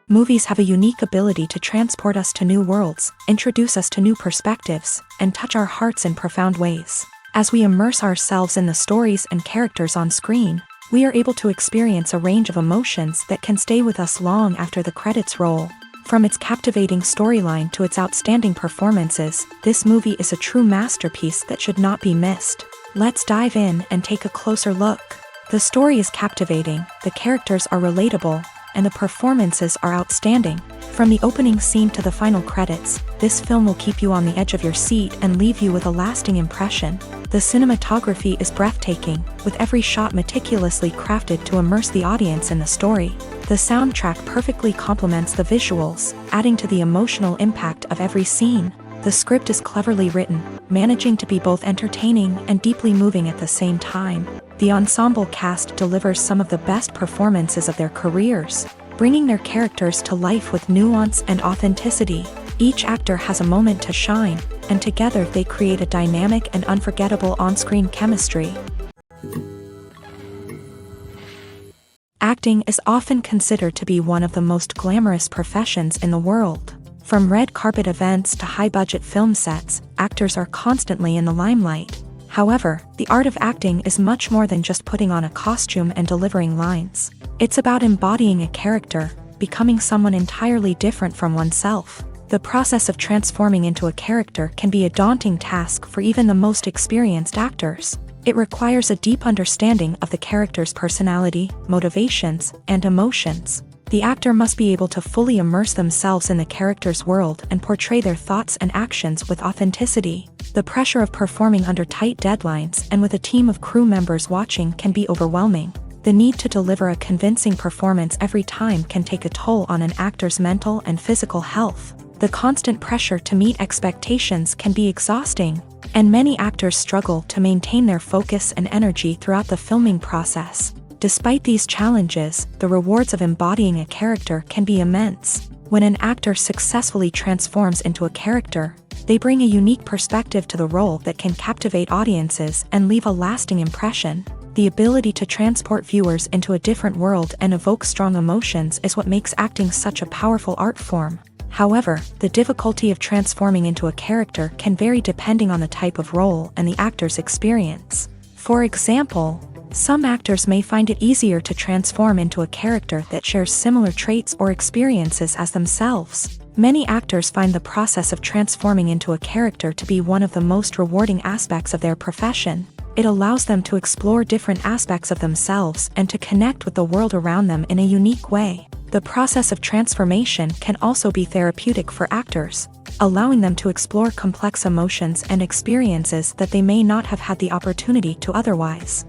Movies have a unique ability to transport us to new worlds, introduce us to new perspectives, and touch our hearts in profound ways. As we immerse ourselves in the stories and characters on screen, we are able to experience a range of emotions that can stay with us long after the credits roll. From its captivating storyline to its outstanding performances, this movie is a true masterpiece that should not be missed. Let's dive in and take a closer look. The story is captivating, the characters are relatable, and the performances are outstanding. From the opening scene to the final credits, this film will keep you on the edge of your seat and leave you with a lasting impression. The cinematography is breathtaking, with every shot meticulously crafted to immerse the audience in the story. The soundtrack perfectly complements the visuals, adding to the emotional impact of every scene. The script is cleverly written, managing to be both entertaining and deeply moving at the same time. The ensemble cast delivers some of the best performances of their careers, bringing their characters to life with nuance and authenticity. Each actor has a moment to shine, and together they create a dynamic and unforgettable on-screen chemistry. Acting is often considered to be one of the most glamorous professions in the world. From red carpet events to high-budget film sets, actors are constantly in the limelight. However, the art of acting is much more than just putting on a costume and delivering lines. It's about embodying a character, becoming someone entirely different from oneself. The process of transforming into a character can be a daunting task for even the most experienced actors. It requires a deep understanding of the character's personality, motivations, and emotions. The actor must be able to fully immerse themselves in the character's world and portray their thoughts and actions with authenticity. The pressure of performing under tight deadlines and with a team of crew members watching can be overwhelming. The need to deliver a convincing performance every time can take a toll on an actor's mental and physical health. The constant pressure to meet expectations can be exhausting, and many actors struggle to maintain their focus and energy throughout the filming process. Despite these challenges, the rewards of embodying a character can be immense. When an actor successfully transforms into a character, they bring a unique perspective to the role that can captivate audiences and leave a lasting impression. The ability to transport viewers into a different world and evoke strong emotions is what makes acting such a powerful art form. However, the difficulty of transforming into a character can vary depending on the type of role and the actor's experience. For example, some actors may find it easier to transform into a character that shares similar traits or experiences as themselves. Many actors find the process of transforming into a character to be one of the most rewarding aspects of their profession. It allows them to explore different aspects of themselves and to connect with the world around them in a unique way. The process of transformation can also be therapeutic for actors, allowing them to explore complex emotions and experiences that they may not have had the opportunity to otherwise.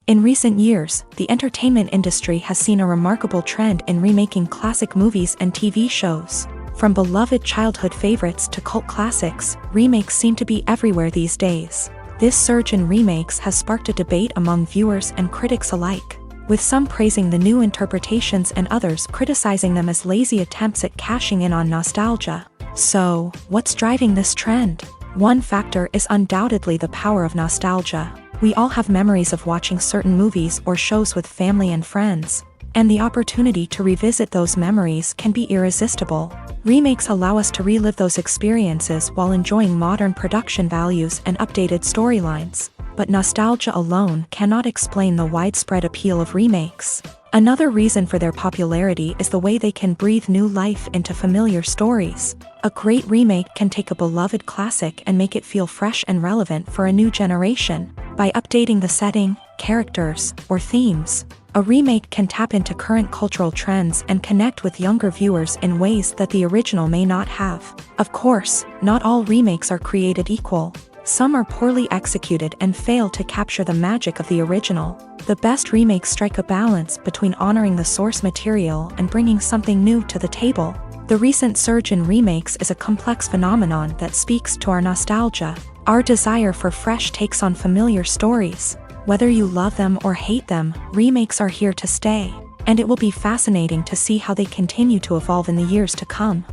In recent years, the entertainment industry has seen a remarkable trend in remaking classic movies and TV shows. From beloved childhood favorites to cult classics, remakes seem to be everywhere these days. This surge in remakes has sparked a debate among viewers and critics alike, with some praising the new interpretations and others criticizing them as lazy attempts at cashing in on nostalgia. So, what's driving this trend? One factor is undoubtedly the power of nostalgia. We all have memories of watching certain movies or shows with family and friends, and the opportunity to revisit those memories can be irresistible. Remakes allow us to relive those experiences while enjoying modern production values and updated storylines. But nostalgia alone cannot explain the widespread appeal of remakes. Another reason for their popularity is the way they can breathe new life into familiar stories. A great remake can take a beloved classic and make it feel fresh and relevant for a new generation. By updating the setting, characters, or themes, a remake can tap into current cultural trends and connect with younger viewers in ways that the original may not have. Of course, not all remakes are created equal. Some are poorly executed and fail to capture the magic of the original. The best remakes strike a balance between honoring the source material and bringing something new to the table. The recent surge in remakes is a complex phenomenon that speaks to our nostalgia, our desire for fresh takes on familiar stories. Whether you love them or hate them, remakes are here to stay, and it will be fascinating to see how they continue to evolve in the years to come.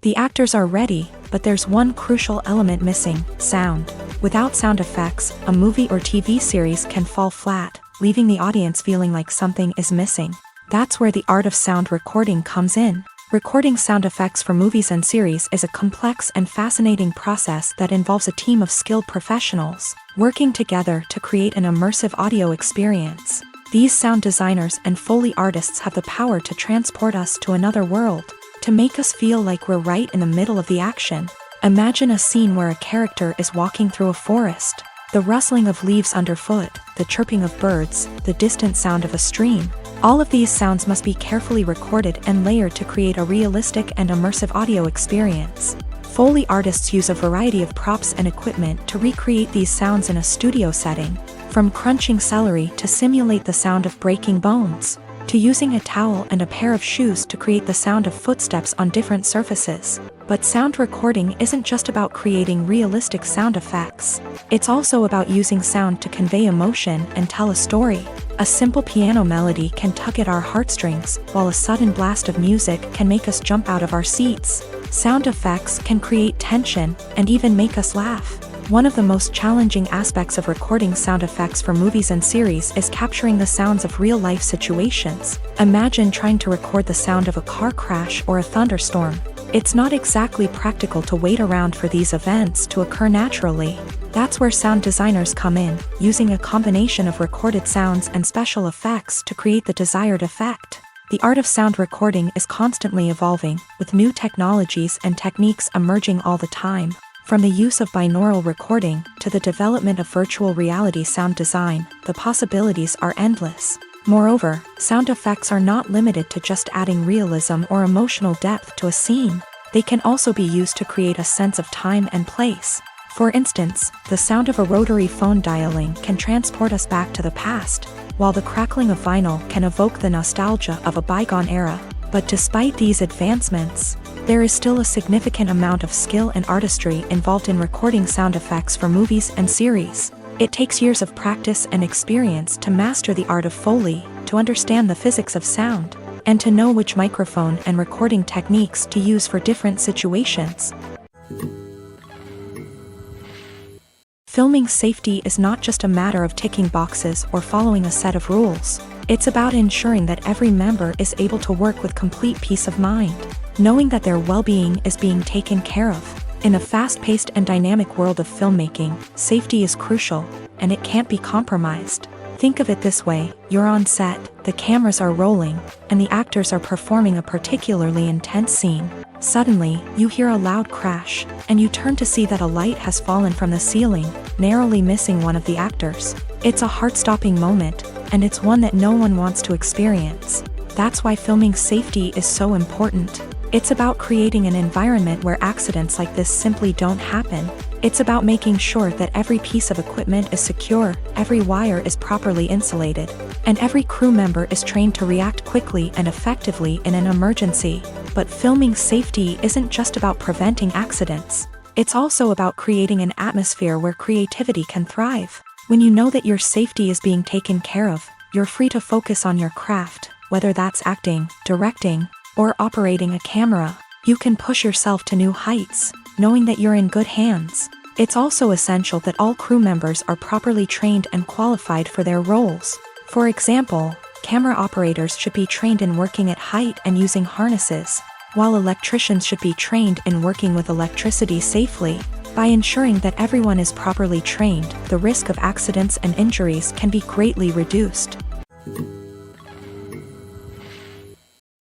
The actors are ready, but there's one crucial element missing: sound. Without sound effects, a movie or TV series can fall flat, leaving the audience feeling like something is missing. That's where the art of sound recording comes in. Recording sound effects for movies and series is a complex and fascinating process that involves a team of skilled professionals working together to create an immersive audio experience. These sound designers and Foley artists have the power to transport us to another world, to make us feel like we're right in the middle of the action. Imagine a scene where a character is walking through a forest. The rustling of leaves underfoot, the chirping of birds, the distant sound of a stream. All of these sounds must be carefully recorded and layered to create a realistic and immersive audio experience. Foley artists use a variety of props and equipment to recreate these sounds in a studio setting, from crunching celery to simulate the sound of breaking bones, to using a towel and a pair of shoes to create the sound of footsteps on different surfaces. But sound recording isn't just about creating realistic sound effects. It's also about using sound to convey emotion and tell a story. A simple piano melody can tug at our heartstrings, while a sudden blast of music can make us jump out of our seats. Sound effects can create tension and even make us laugh. One of the most challenging aspects of recording sound effects for movies and series is capturing the sounds of real-life situations. Imagine trying to record the sound of a car crash or a thunderstorm. It's not exactly practical to wait around for these events to occur naturally. That's where sound designers come in, using a combination of recorded sounds and special effects to create the desired effect. The art of sound recording is constantly evolving, with new technologies and techniques emerging all the time. From the use of binaural recording to the development of virtual reality sound design, the possibilities are endless. Moreover, sound effects are not limited to just adding realism or emotional depth to a scene. They can also be used to create a sense of time and place. For instance, the sound of a rotary phone dialing can transport us back to the past, while the crackling of vinyl can evoke the nostalgia of a bygone era. But despite these advancements, there is still a significant amount of skill and artistry involved in recording sound effects for movies and series. It takes years of practice and experience to master the art of Foley, to understand the physics of sound, and to know which microphone and recording techniques to use for different situations. Filming safety is not just a matter of ticking boxes or following a set of rules. It's about ensuring that every member is able to work with complete peace of mind, knowing that their well-being is being taken care of. In a fast-paced and dynamic world of filmmaking, safety is crucial, and it can't be compromised. Think of it this way: you're on set, the cameras are rolling, and the actors are performing a particularly intense scene. Suddenly, you hear a loud crash, and you turn to see that a light has fallen from the ceiling, narrowly missing one of the actors. It's a heart-stopping moment, and it's one that no one wants to experience. That's why filming safety is so important. It's about creating an environment where accidents like this simply don't happen. It's about making sure that every piece of equipment is secure, every wire is properly insulated, and every crew member is trained to react quickly and effectively in an emergency. But filming safety isn't just about preventing accidents. It's also about creating an atmosphere where creativity can thrive. When you know that your safety is being taken care of, you're free to focus on your craft, whether that's acting, directing, or operating a camera. You can push yourself to new heights, knowing that you're in good hands. It's also essential that all crew members are properly trained and qualified for their roles. For example, camera operators should be trained in working at height and using harnesses, while electricians should be trained in working with electricity safely. By ensuring that everyone is properly trained, the risk of accidents and injuries can be greatly reduced.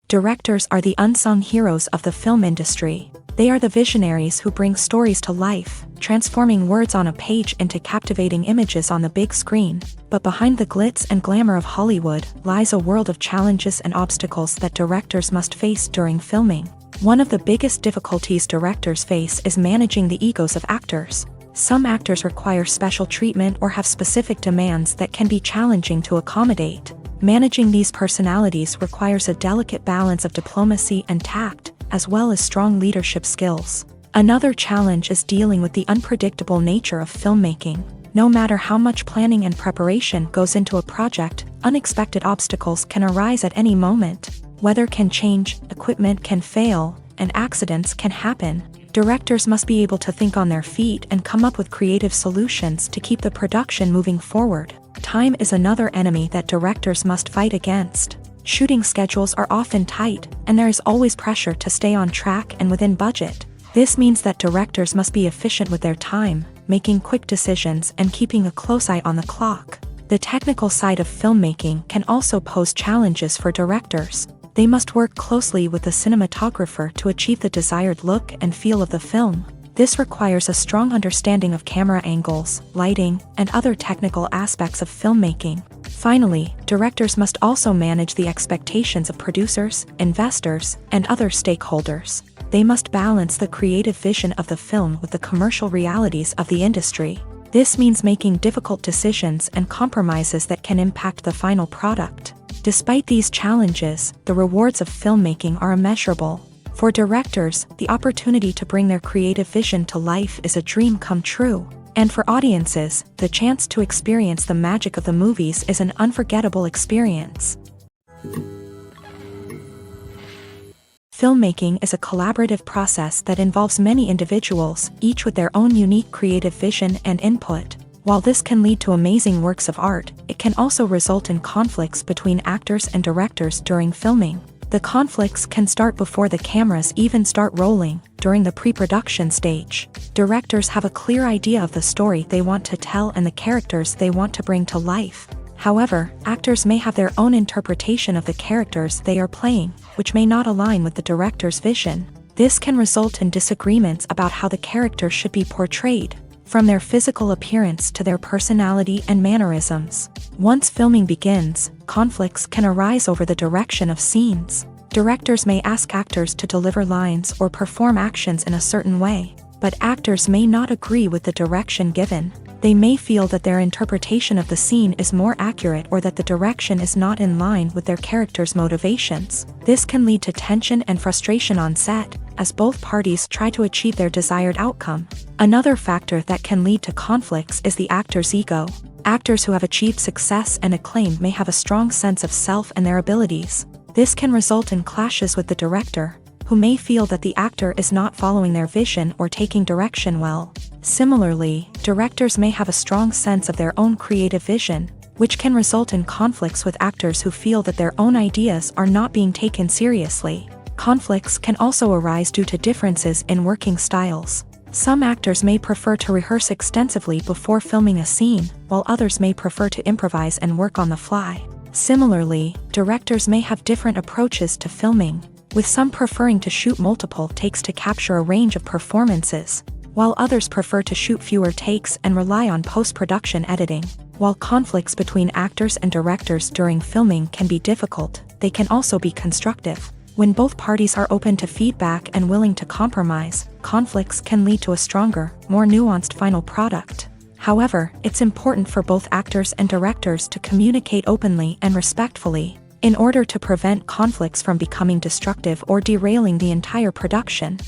Directors are the unsung heroes of the film industry. They are the visionaries who bring stories to life, transforming words on a page into captivating images on the big screen. But behind the glitz and glamour of Hollywood lies a world of challenges and obstacles that directors must face during filming. One of the biggest difficulties directors face is managing the egos of actors. Some actors require special treatment or have specific demands that can be challenging to accommodate. Managing these personalities requires a delicate balance of diplomacy and tact, as well as strong leadership skills. Another challenge is dealing with the unpredictable nature of filmmaking. No matter how much planning and preparation goes into a project, unexpected obstacles can arise at any moment. Weather can change, equipment can fail, and accidents can happen. Directors must be able to think on their feet and come up with creative solutions to keep the production moving forward. Time is another enemy that directors must fight against. Shooting schedules are often tight, and there is always pressure to stay on track and within budget. This means that directors must be efficient with their time, making quick decisions and keeping a close eye on the clock. The technical side of filmmaking can also pose challenges for directors. They must work closely with the cinematographer to achieve the desired look and feel of the film. This requires a strong understanding of camera angles, lighting, and other technical aspects of filmmaking. Finally, directors must also manage the expectations of producers, investors, and other stakeholders. They must balance the creative vision of the film with the commercial realities of the industry. This means making difficult decisions and compromises that can impact the final product. Despite these challenges, the rewards of filmmaking are immeasurable. For directors, the opportunity to bring their creative vision to life is a dream come true. And for audiences, the chance to experience the magic of the movies is an unforgettable experience. Filmmaking is a collaborative process that involves many individuals, each with their own unique creative vision and input. While this can lead to amazing works of art, it can also result in conflicts between actors and directors during filming. The conflicts can start before the cameras even start rolling, during the pre-production stage. Directors have a clear idea of the story they want to tell and the characters they want to bring to life. However, actors may have their own interpretation of the characters they are playing, which may not align with the director's vision. This can result in disagreements about how the characters should be portrayed, from their physical appearance to their personality and mannerisms. Once filming begins, conflicts can arise over the direction of scenes. Directors may ask actors to deliver lines or perform actions in a certain way, but actors may not agree with the direction given. They may feel that their interpretation of the scene is more accurate or that the direction is not in line with their character's motivations. This can lead to tension and frustration on set, as both parties try to achieve their desired outcome. Another factor that can lead to conflicts is the actor's ego. Actors who have achieved success and acclaim may have a strong sense of self and their abilities. This can result in clashes with the director, who may feel that the actor is not following their vision or taking direction well. Similarly, directors may have a strong sense of their own creative vision, which can result in conflicts with actors who feel that their own ideas are not being taken seriously. Conflicts can also arise due to differences in working styles. Some actors may prefer to rehearse extensively before filming a scene, while others may prefer to improvise and work on the fly. Similarly, directors may have different approaches to filming, with some preferring to shoot multiple takes to capture a range of performances, while others prefer to shoot fewer takes and rely on post-production editing. While conflicts between actors and directors during filming can be difficult, they can also be constructive. When both parties are open to feedback and willing to compromise, conflicts can lead to a stronger, more nuanced final product. However, it's important for both actors and directors to communicate openly and respectfully, in order to prevent conflicts from becoming destructive or derailing the entire production.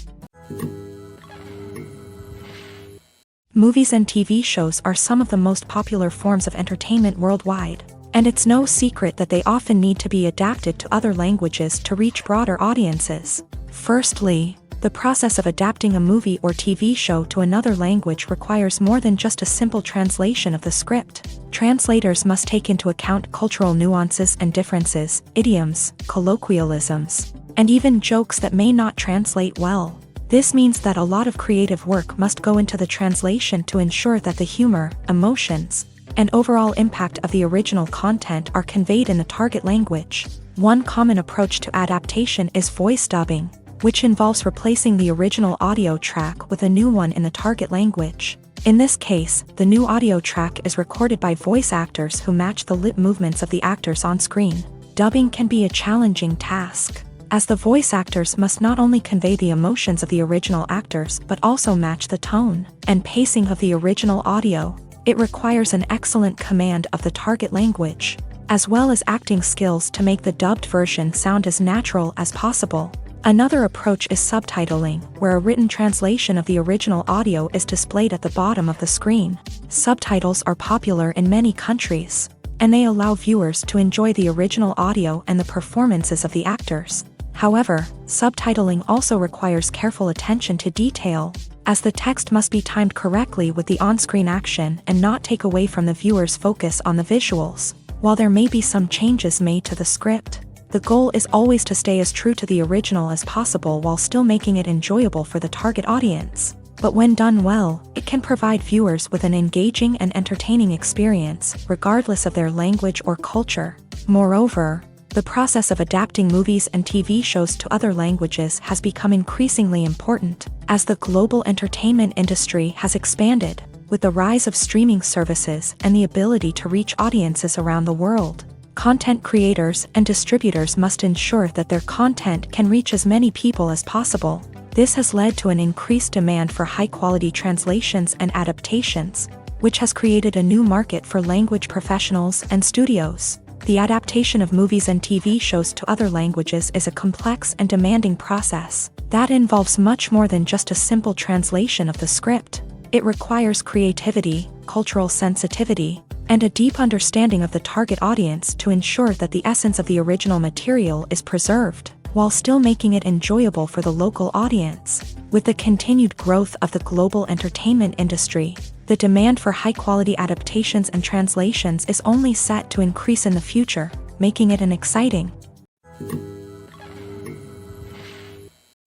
Movies and TV shows are some of the most popular forms of entertainment worldwide, and it's no secret that they often need to be adapted to other languages to reach broader audiences. Firstly, the process of adapting a movie or TV show to another language requires more than just a simple translation of the script. Translators must take into account cultural nuances and differences, idioms, colloquialisms, and even jokes that may not translate well. This means that a lot of creative work must go into the translation to ensure that the humor, emotions, and overall impact of the original content are conveyed in the target language. One common approach to adaptation is voice dubbing, which involves replacing the original audio track with a new one in the target language. In this case, the new audio track is recorded by voice actors who match the lip movements of the actors on screen. Dubbing can be a challenging task, as the voice actors must not only convey the emotions of the original actors but also match the tone and pacing of the original audio. It requires an excellent command of the target language, as well as acting skills to make the dubbed version sound as natural as possible. Another approach is subtitling, where a written translation of the original audio is displayed at the bottom of the screen. Subtitles are popular in many countries, and they allow viewers to enjoy the original audio and the performances of the actors. However, subtitling also requires careful attention to detail, as the text must be timed correctly with the on-screen action and not take away from the viewer's focus on the visuals. While there may be some changes made to the script, the goal is always to stay as true to the original as possible while still making it enjoyable for the target audience. But when done well, it can provide viewers with an engaging and entertaining experience, regardless of their language or culture. Moreover, the process of adapting movies and TV shows to other languages has become increasingly important, as the global entertainment industry has expanded, with the rise of streaming services and the ability to reach audiences around the world. Content creators and distributors must ensure that their content can reach as many people as possible. This has led to an increased demand for high-quality translations and adaptations, which has created a new market for language professionals and studios. The adaptation of movies and TV shows to other languages is a complex and demanding process that involves much more than just a simple translation of the script. It requires creativity, cultural sensitivity, and a deep understanding of the target audience to ensure that the essence of the original material is preserved, while still making it enjoyable for the local audience. With the continued growth of the global entertainment industry, the demand for high-quality adaptations and translations is only set to increase in the future, making it an exciting.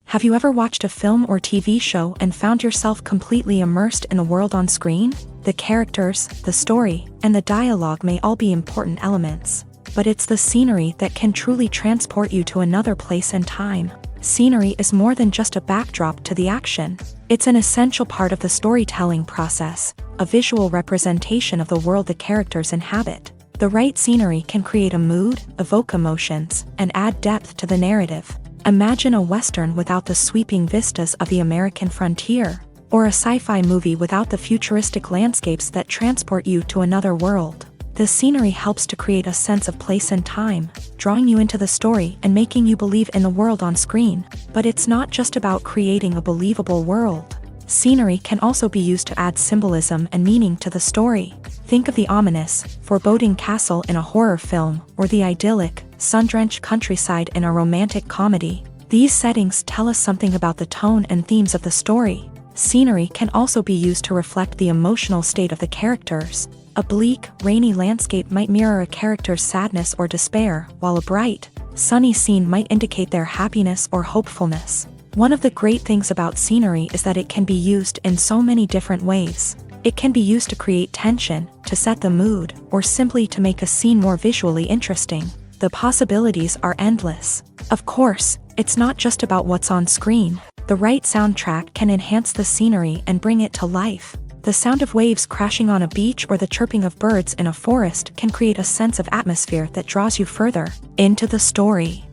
Have you ever watched a film or TV show and found yourself completely immersed in the world on screen? The characters, the story, and the dialogue may all be important elements, but it's the scenery that can truly transport you to another place and time. Scenery is more than just a backdrop to the action. It's an essential part of the storytelling process, a visual representation of the world the characters inhabit. The right scenery can create a mood, evoke emotions, and add depth to the narrative. Imagine a Western without the sweeping vistas of the American frontier, or a sci-fi movie without the futuristic landscapes that transport you to another world. The scenery helps to create a sense of place and time, drawing you into the story and making you believe in the world on screen. But it's not just about creating a believable world. Scenery can also be used to add symbolism and meaning to the story. Think of the ominous, foreboding castle in a horror film, or the idyllic, sun-drenched countryside in a romantic comedy. These settings tell us something about the tone and themes of the story. Scenery can also be used to reflect the emotional state of the characters. A bleak, rainy landscape might mirror a character's sadness or despair, while a bright, sunny scene might indicate their happiness or hopefulness. One of the great things about scenery is that it can be used in so many different ways. It can be used to create tension, to set the mood, or simply to make a scene more visually interesting. The possibilities are endless. Of course, it's not just about what's on screen. The right soundtrack can enhance the scenery and bring it to life. The sound of waves crashing on a beach or the chirping of birds in a forest can create a sense of atmosphere that draws you further into the story.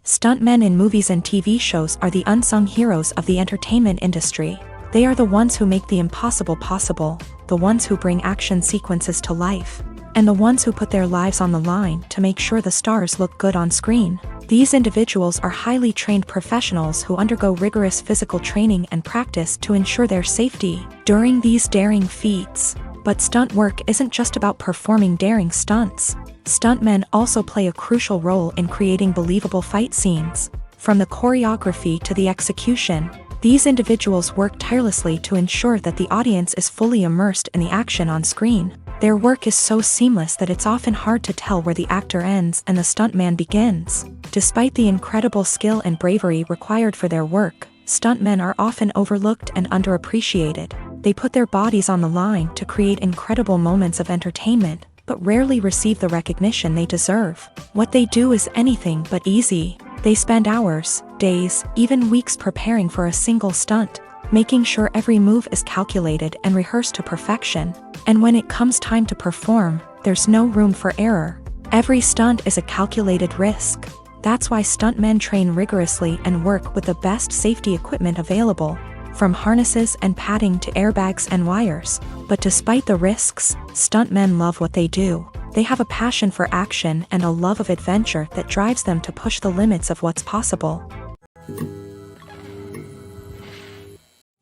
Stuntmen in movies and TV shows are the unsung heroes of the entertainment industry. They are the ones who make the impossible possible, the ones who bring action sequences to life, and the ones who put their lives on the line to make sure the stars look good on screen. These individuals are highly trained professionals who undergo rigorous physical training and practice to ensure their safety during these daring feats. But stunt work isn't just about performing daring stunts. Stuntmen also play a crucial role in creating believable fight scenes. From the choreography to the execution, these individuals work tirelessly to ensure that the audience is fully immersed in the action on screen. Their work is so seamless that it's often hard to tell where the actor ends and the stuntman begins. Despite the incredible skill and bravery required for their work, stuntmen are often overlooked and underappreciated. They put their bodies on the line to create incredible moments of entertainment, but rarely receive the recognition they deserve. What they do is anything but easy. They spend hours, days, even weeks preparing for a single stunt, making sure every move is calculated and rehearsed to perfection. And when it comes time to perform, there's no room for error. Every stunt is a calculated risk. That's why stuntmen train rigorously and work with the best safety equipment available, from harnesses and padding to airbags and wires. But despite the risks, stuntmen love what they do. They have a passion for action and a love of adventure that drives them to push the limits of what's possible.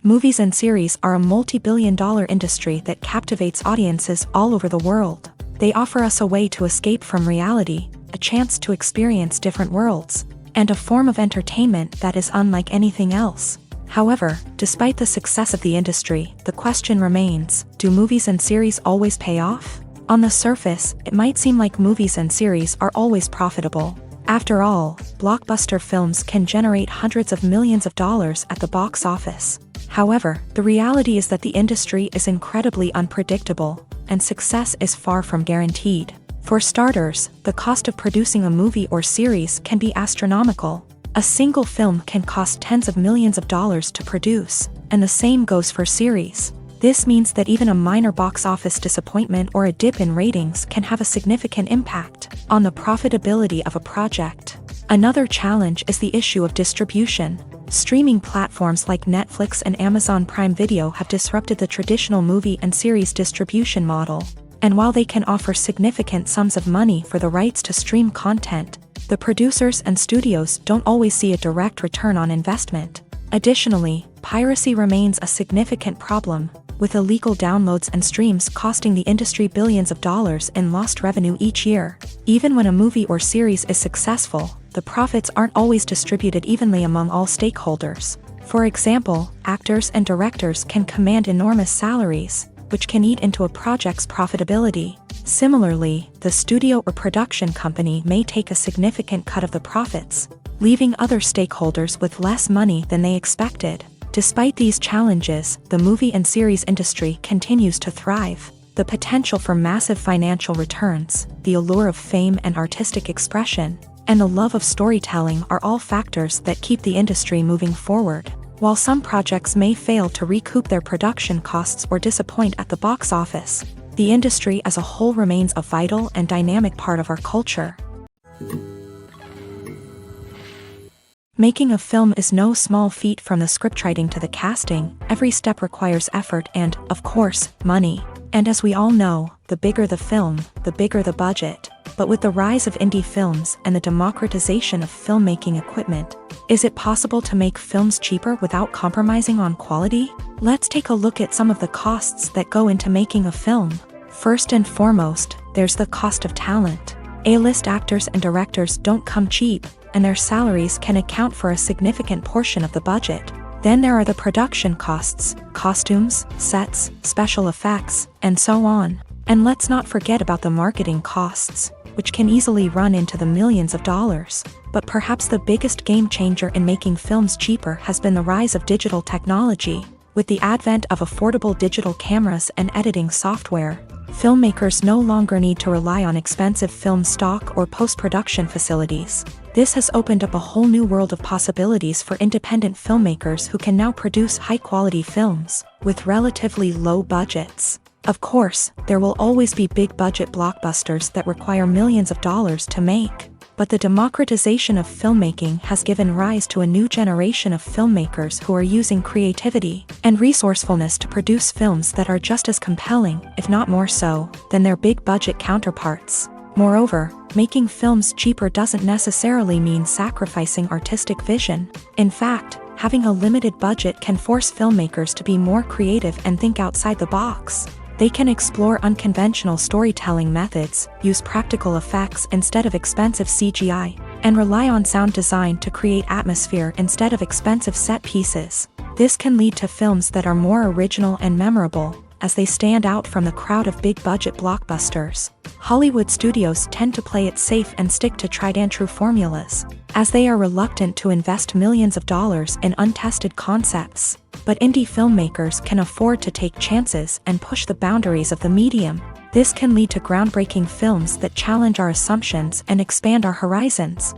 Movies and series are a multi-billion-dollar industry that captivates audiences all over the world. They offer us a way to escape from reality, a chance to experience different worlds, and a form of entertainment that is unlike anything else. However, despite the success of the industry, the question remains, do movies and series always pay off? On the surface, it might seem like movies and series are always profitable. After all, blockbuster films can generate hundreds of millions of dollars at the box office. However, the reality is that the industry is incredibly unpredictable, and success is far from guaranteed. For starters, the cost of producing a movie or series can be astronomical. A single film can cost tens of millions of dollars to produce, and the same goes for series. This means that even a minor box office disappointment or a dip in ratings can have a significant impact on the profitability of a project. Another challenge is the issue of distribution. Streaming platforms like Netflix and Amazon Prime Video have disrupted the traditional movie and series distribution model. And while they can offer significant sums of money for the rights to stream content, the producers and studios don't always see a direct return on investment. Additionally, piracy remains a significant problem, with illegal downloads and streams costing the industry billions of dollars in lost revenue each year. Even when a movie or series is successful, the profits aren't always distributed evenly among all stakeholders. For example, actors and directors can command enormous salaries, which can eat into a project's profitability. Similarly, the studio or production company may take a significant cut of the profits, leaving other stakeholders with less money than they expected. Despite these challenges, the movie and series industry continues to thrive. The potential for massive financial returns, the allure of fame and artistic expression, and the love of storytelling are all factors that keep the industry moving forward. While some projects may fail to recoup their production costs or disappoint at the box office, the industry as a whole remains a vital and dynamic part of our culture. Making a film is no small feat. From the scriptwriting to the casting, every step requires effort and, of course, money. And as we all know, the bigger the film, the bigger the budget. But with the rise of indie films and the democratization of filmmaking equipment, is it possible to make films cheaper without compromising on quality? Let's take a look at some of the costs that go into making a film. First and foremost, there's the cost of talent. A-list actors and directors don't come cheap, and their salaries can account for a significant portion of the budget. Then there are the production costs, costumes, sets, special effects, and so on. And let's not forget about the marketing costs, which can easily run into the millions of dollars. But perhaps the biggest game changer in making films cheaper has been the rise of digital technology. With the advent of affordable digital cameras and editing software, filmmakers no longer need to rely on expensive film stock or post-production facilities. This has opened up a whole new world of possibilities for independent filmmakers who can now produce high-quality films with relatively low budgets. Of course, there will always be big-budget blockbusters that require millions of dollars to make. But the democratization of filmmaking has given rise to a new generation of filmmakers who are using creativity and resourcefulness to produce films that are just as compelling, if not more so, than their big-budget counterparts. Moreover, making films cheaper doesn't necessarily mean sacrificing artistic vision. In fact, having a limited budget can force filmmakers to be more creative and think outside the box. They can explore unconventional storytelling methods, use practical effects instead of expensive CGI, and rely on sound design to create atmosphere instead of expensive set pieces. This can lead to films that are more original and memorable, as they stand out from the crowd of big-budget blockbusters. Hollywood studios tend to play it safe and stick to tried-and-true formulas, as they are reluctant to invest millions of dollars in untested concepts. But indie filmmakers can afford to take chances and push the boundaries of the medium. This can lead to groundbreaking films that challenge our assumptions and expand our horizons.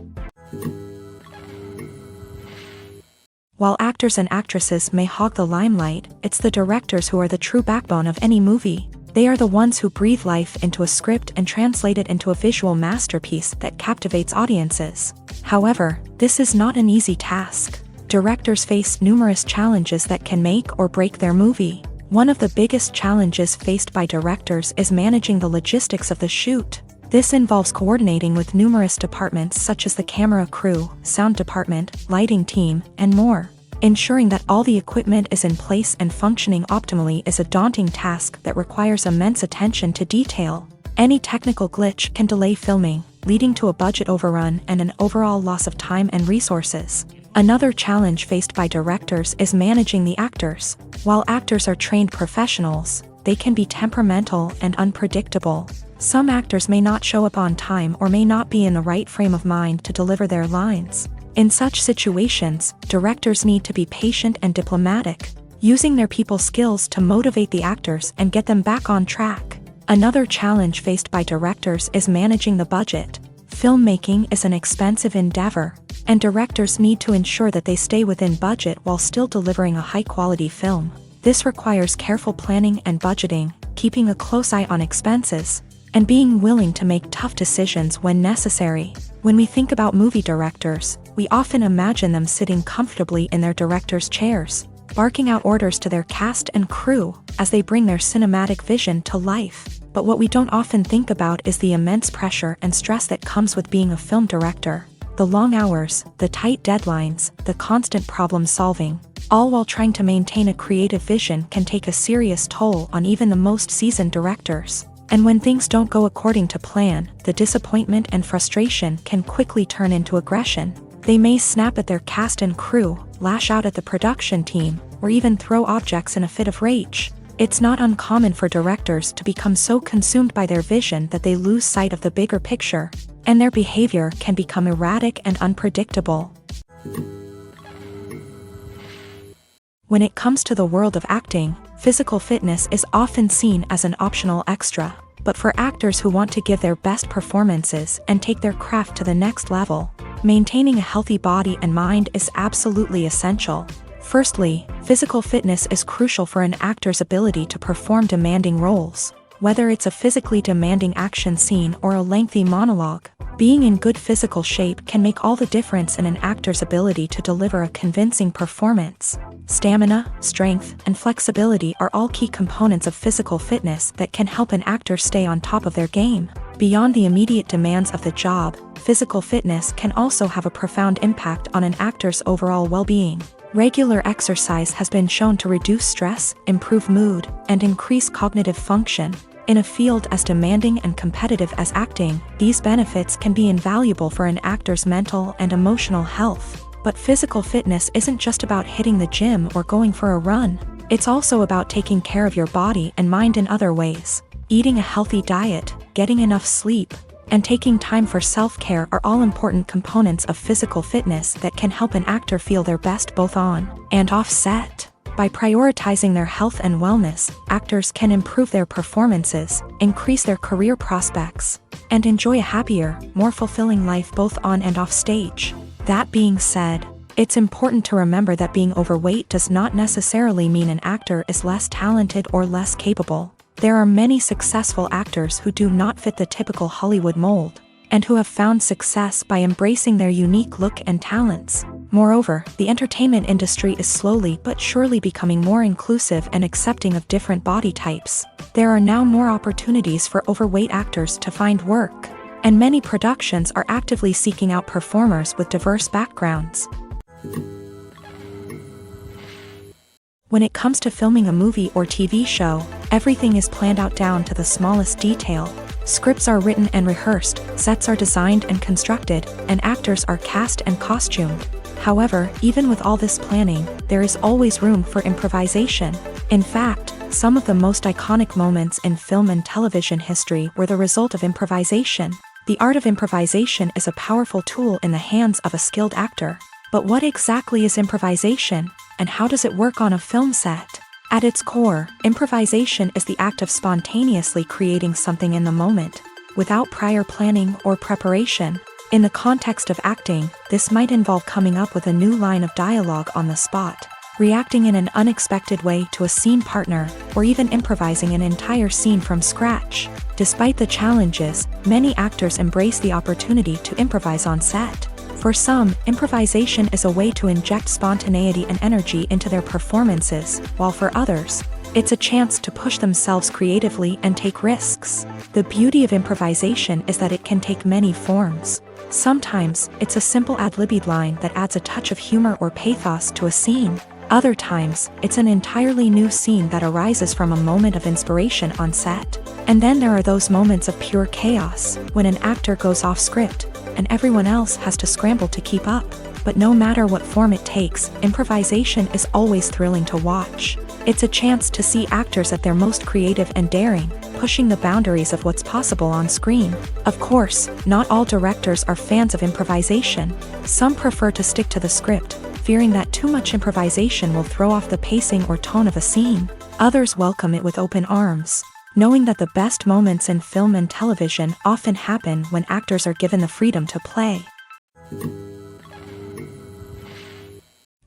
While actors and actresses may hog the limelight, it's the directors who are the true backbone of any movie. They are the ones who breathe life into a script and translate it into a visual masterpiece that captivates audiences. However, this is not an easy task. Directors face numerous challenges that can make or break their movie. One of the biggest challenges faced by directors is managing the logistics of the shoot. This involves coordinating with numerous departments such as the camera crew, sound department, lighting team, and more. Ensuring that all the equipment is in place and functioning optimally is a daunting task that requires immense attention to detail. Any technical glitch can delay filming, leading to a budget overrun and an overall loss of time and resources. Another challenge faced by directors is managing the actors. While actors are trained professionals, they can be temperamental and unpredictable. Some actors may not show up on time or may not be in the right frame of mind to deliver their lines. In such situations, directors need to be patient and diplomatic, using their people skills to motivate the actors and get them back on track. Another challenge faced by directors is managing the budget. Filmmaking is an expensive endeavor, and directors need to ensure that they stay within budget while still delivering a high-quality film. This requires careful planning and budgeting, keeping a close eye on expenses, and being willing to make tough decisions when necessary. When we think about movie directors, we often imagine them sitting comfortably in their director's chairs, barking out orders to their cast and crew as they bring their cinematic vision to life. But what we don't often think about is the immense pressure and stress that comes with being a film director. The long hours, the tight deadlines, the constant problem solving, all while trying to maintain a creative vision can take a serious toll on even the most seasoned directors. And when things don't go according to plan, the disappointment and frustration can quickly turn into aggression. They may snap at their cast and crew, lash out at the production team, or even throw objects in a fit of rage. It's not uncommon for directors to become so consumed by their vision that they lose sight of the bigger picture, and their behavior can become erratic and unpredictable. When it comes to the world of acting, physical fitness is often seen as an optional extra, but for actors who want to give their best performances and take their craft to the next level, maintaining a healthy body and mind is absolutely essential. Firstly, physical fitness is crucial for an actor's ability to perform demanding roles. Whether it's a physically demanding action scene or a lengthy monologue, being in good physical shape can make all the difference in an actor's ability to deliver a convincing performance. Stamina, strength, and flexibility are all key components of physical fitness that can help an actor stay on top of their game. Beyond the immediate demands of the job, physical fitness can also have a profound impact on an actor's overall well-being. Regular exercise has been shown to reduce stress, improve mood, and increase cognitive function. In a field as demanding and competitive as acting, these benefits can be invaluable for an actor's mental and emotional health. But physical fitness isn't just about hitting the gym or going for a run. It's also about taking care of your body and mind in other ways. Eating a healthy diet, getting enough sleep, and taking time for self-care are all important components of physical fitness that can help an actor feel their best both on and off set. By prioritizing their health and wellness, actors can improve their performances, increase their career prospects, and enjoy a happier, more fulfilling life both on and off stage. That being said, it's important to remember that being overweight does not necessarily mean an actor is less talented or less capable. There are many successful actors who do not fit the typical Hollywood mold, and who have found success by embracing their unique look and talents. Moreover, the entertainment industry is slowly but surely becoming more inclusive and accepting of different body types. There are now more opportunities for overweight actors to find work, and many productions are actively seeking out performers with diverse backgrounds. When it comes to filming a movie or TV show, everything is planned out down to the smallest detail. Scripts are written and rehearsed, sets are designed and constructed, and actors are cast and costumed. However, even with all this planning, there is always room for improvisation. In fact, some of the most iconic moments in film and television history were the result of improvisation. The art of improvisation is a powerful tool in the hands of a skilled actor. But what exactly is improvisation, and how does it work on a film set? At its core, improvisation is the act of spontaneously creating something in the moment, without prior planning or preparation. In the context of acting, this might involve coming up with a new line of dialogue on the spot, reacting in an unexpected way to a scene partner, or even improvising an entire scene from scratch. Despite the challenges, many actors embrace the opportunity to improvise on set. For some, improvisation is a way to inject spontaneity and energy into their performances, while for others, it's a chance to push themselves creatively and take risks. The beauty of improvisation is that it can take many forms. Sometimes, it's a simple ad-libbed line that adds a touch of humor or pathos to a scene. Other times, it's an entirely new scene that arises from a moment of inspiration on set. And then there are those moments of pure chaos, when an actor goes off script, and everyone else has to scramble to keep up. But no matter what form it takes, improvisation is always thrilling to watch. It's a chance to see actors at their most creative and daring, pushing the boundaries of what's possible on screen. Of course, not all directors are fans of improvisation. Some prefer to stick to the script, fearing that too much improvisation will throw off the pacing or tone of a scene. Others welcome it with open arms, knowing that the best moments in film and television often happen when actors are given the freedom to play.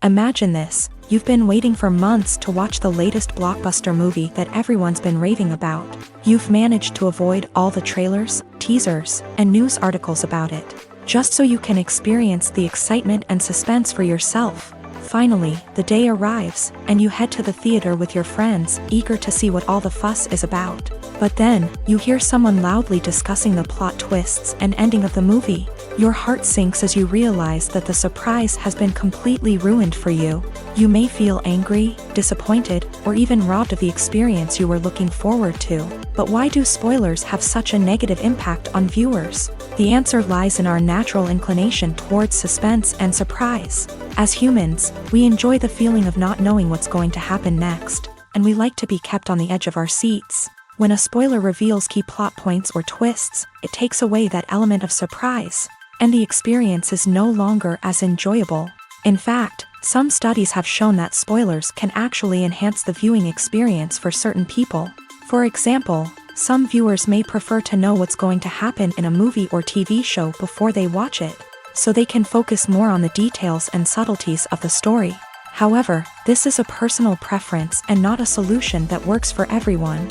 Imagine this: you've been waiting for months to watch the latest blockbuster movie that everyone's been raving about. You've managed to avoid all the trailers, teasers, and news articles about it, just so you can experience the excitement and suspense for yourself. Finally, the day arrives, and you head to the theater with your friends, eager to see what all the fuss is about. But then, you hear someone loudly discussing the plot twists and ending of the movie. Your heart sinks as you realize that the surprise has been completely ruined for you. You may feel angry, disappointed, or even robbed of the experience you were looking forward to. But why do spoilers have such a negative impact on viewers? The answer lies in our natural inclination towards suspense and surprise. As humans, we enjoy the feeling of not knowing what's going to happen next, and we like to be kept on the edge of our seats. When a spoiler reveals key plot points or twists, it takes away that element of surprise, and the experience is no longer as enjoyable. In fact, some studies have shown that spoilers can actually enhance the viewing experience for certain people. For example, some viewers may prefer to know what's going to happen in a movie or TV show before they watch it, so they can focus more on the details and subtleties of the story. However, this is a personal preference and not a solution that works for everyone.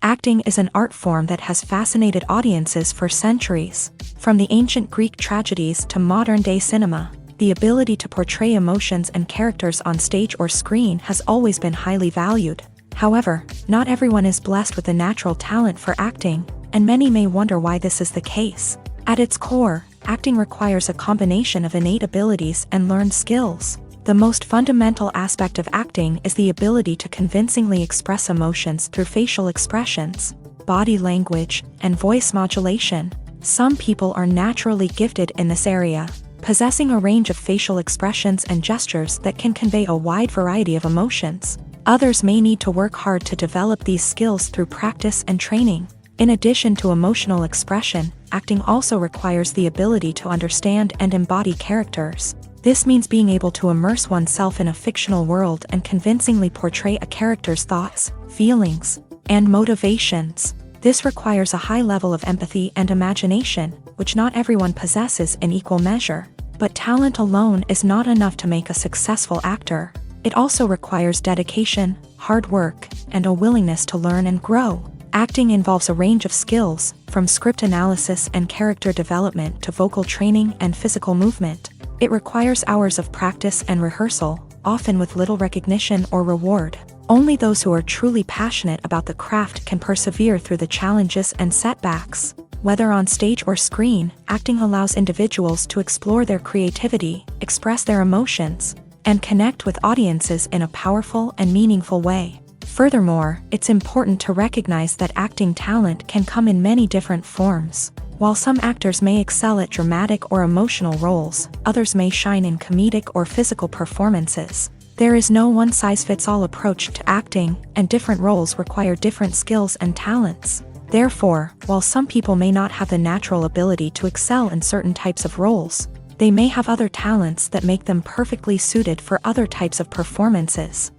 Acting is an art form that has fascinated audiences for centuries. From the ancient Greek tragedies to modern-day cinema, the ability to portray emotions and characters on stage or screen has always been highly valued. However, not everyone is blessed with a natural talent for acting, and many may wonder why this is the case. At its core, acting requires a combination of innate abilities and learned skills. The most fundamental aspect of acting is the ability to convincingly express emotions through facial expressions, body language, and voice modulation. Some people are naturally gifted in this area, possessing a range of facial expressions and gestures that can convey a wide variety of emotions. Others may need to work hard to develop these skills through practice and training. In addition to emotional expression, acting also requires the ability to understand and embody characters. This means being able to immerse oneself in a fictional world and convincingly portray a character's thoughts, feelings, and motivations. This requires a high level of empathy and imagination, which not everyone possesses in equal measure. But talent alone is not enough to make a successful actor. It also requires dedication, hard work, and a willingness to learn and grow. Acting involves a range of skills, from script analysis and character development to vocal training and physical movement. It requires hours of practice and rehearsal, often with little recognition or reward. Only those who are truly passionate about the craft can persevere through the challenges and setbacks. Whether on stage or screen, acting allows individuals to explore their creativity, express their emotions, and connect with audiences in a powerful and meaningful way. Furthermore, it's important to recognize that acting talent can come in many different forms. While some actors may excel at dramatic or emotional roles, others may shine in comedic or physical performances. There is no one-size-fits-all approach to acting, and different roles require different skills and talents. Therefore, while some people may not have the natural ability to excel in certain types of roles, they may have other talents that make them perfectly suited for other types of performances.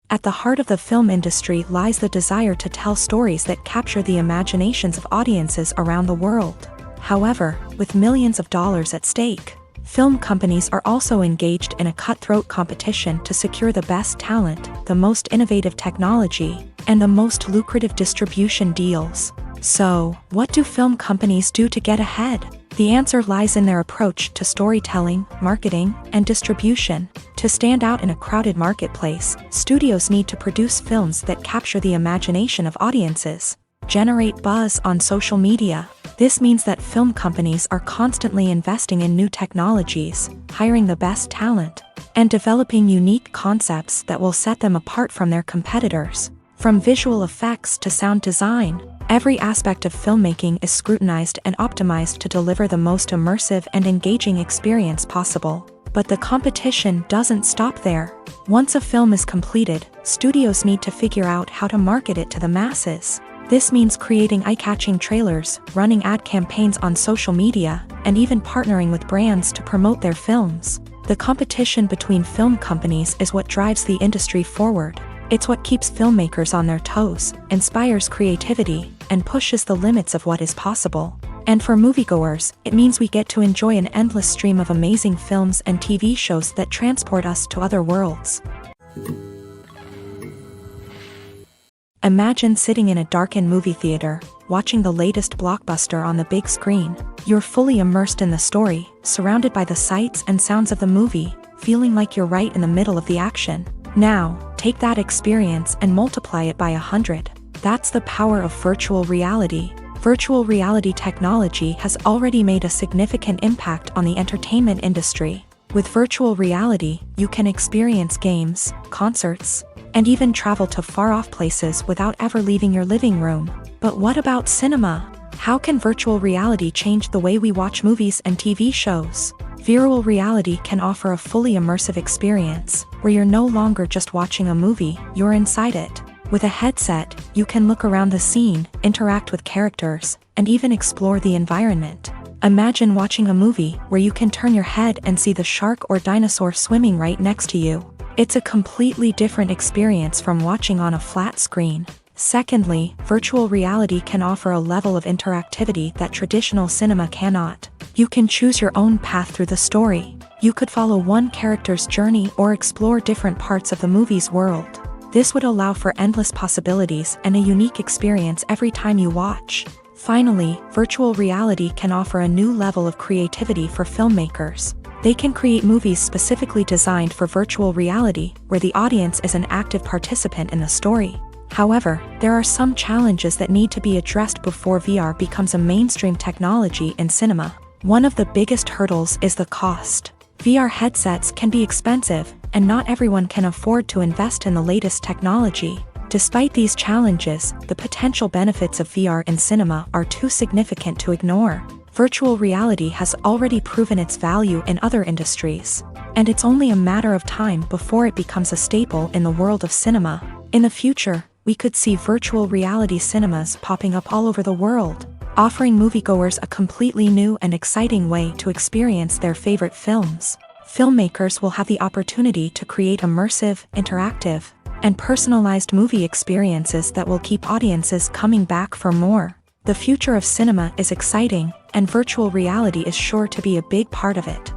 At the heart of the film industry lies the desire to tell stories that capture the imaginations of audiences around the world. However, with millions of dollars at stake, film companies are also engaged in a cutthroat competition to secure the best talent, the most innovative technology, and the most lucrative distribution deals. So, what do film companies do to get ahead? The answer lies in their approach to storytelling, marketing, and distribution. To stand out in a crowded marketplace, studios need to produce films that capture the imagination of audiences, generate buzz on social media. This means that film companies are constantly investing in new technologies, hiring the best talent, and developing unique concepts that will set them apart from their competitors. From visual effects to sound design, every aspect of filmmaking is scrutinized and optimized to deliver the most immersive and engaging experience possible. But the competition doesn't stop there. Once a film is completed, studios need to figure out how to market it to the masses. This means creating eye-catching trailers, running ad campaigns on social media, and even partnering with brands to promote their films. The competition between film companies is what drives the industry forward. It's what keeps filmmakers on their toes, inspires creativity, and pushes the limits of what is possible. And for moviegoers, it means we get to enjoy an endless stream of amazing films and TV shows that transport us to other worlds. Imagine sitting in a darkened movie theater, watching the latest blockbuster on the big screen. You're fully immersed in the story, surrounded by the sights and sounds of the movie, feeling like you're right in the middle of the action. Now, take that experience and multiply it by 100. That's the power of virtual reality. Virtual reality technology has already made a significant impact on the entertainment industry. With virtual reality, you can experience games, concerts, and even travel to far-off places without ever leaving your living room. But what about cinema? How can virtual reality change the way we watch movies and TV shows? Virtual reality can offer a fully immersive experience, where you're no longer just watching a movie, you're inside it. With a headset, you can look around the scene, interact with characters, and even explore the environment. Imagine watching a movie where you can turn your head and see the shark or dinosaur swimming right next to you. It's a completely different experience from watching on a flat screen. Secondly, virtual reality can offer a level of interactivity that traditional cinema cannot. You can choose your own path through the story. You could follow one character's journey or explore different parts of the movie's world. This would allow for endless possibilities and a unique experience every time you watch. Finally, virtual reality can offer a new level of creativity for filmmakers. They can create movies specifically designed for virtual reality, where the audience is an active participant in the story. However, there are some challenges that need to be addressed before VR becomes a mainstream technology in cinema. One of the biggest hurdles is the cost. VR headsets can be expensive, and not everyone can afford to invest in the latest technology. Despite these challenges, the potential benefits of VR in cinema are too significant to ignore. Virtual reality has already proven its value in other industries, and it's only a matter of time before it becomes a staple in the world of cinema. In the future, we could see virtual reality cinemas popping up all over the world, offering moviegoers a completely new and exciting way to experience their favorite films. Filmmakers will have the opportunity to create immersive, interactive, and personalized movie experiences that will keep audiences coming back for more. The future of cinema is exciting, and virtual reality is sure to be a big part of it.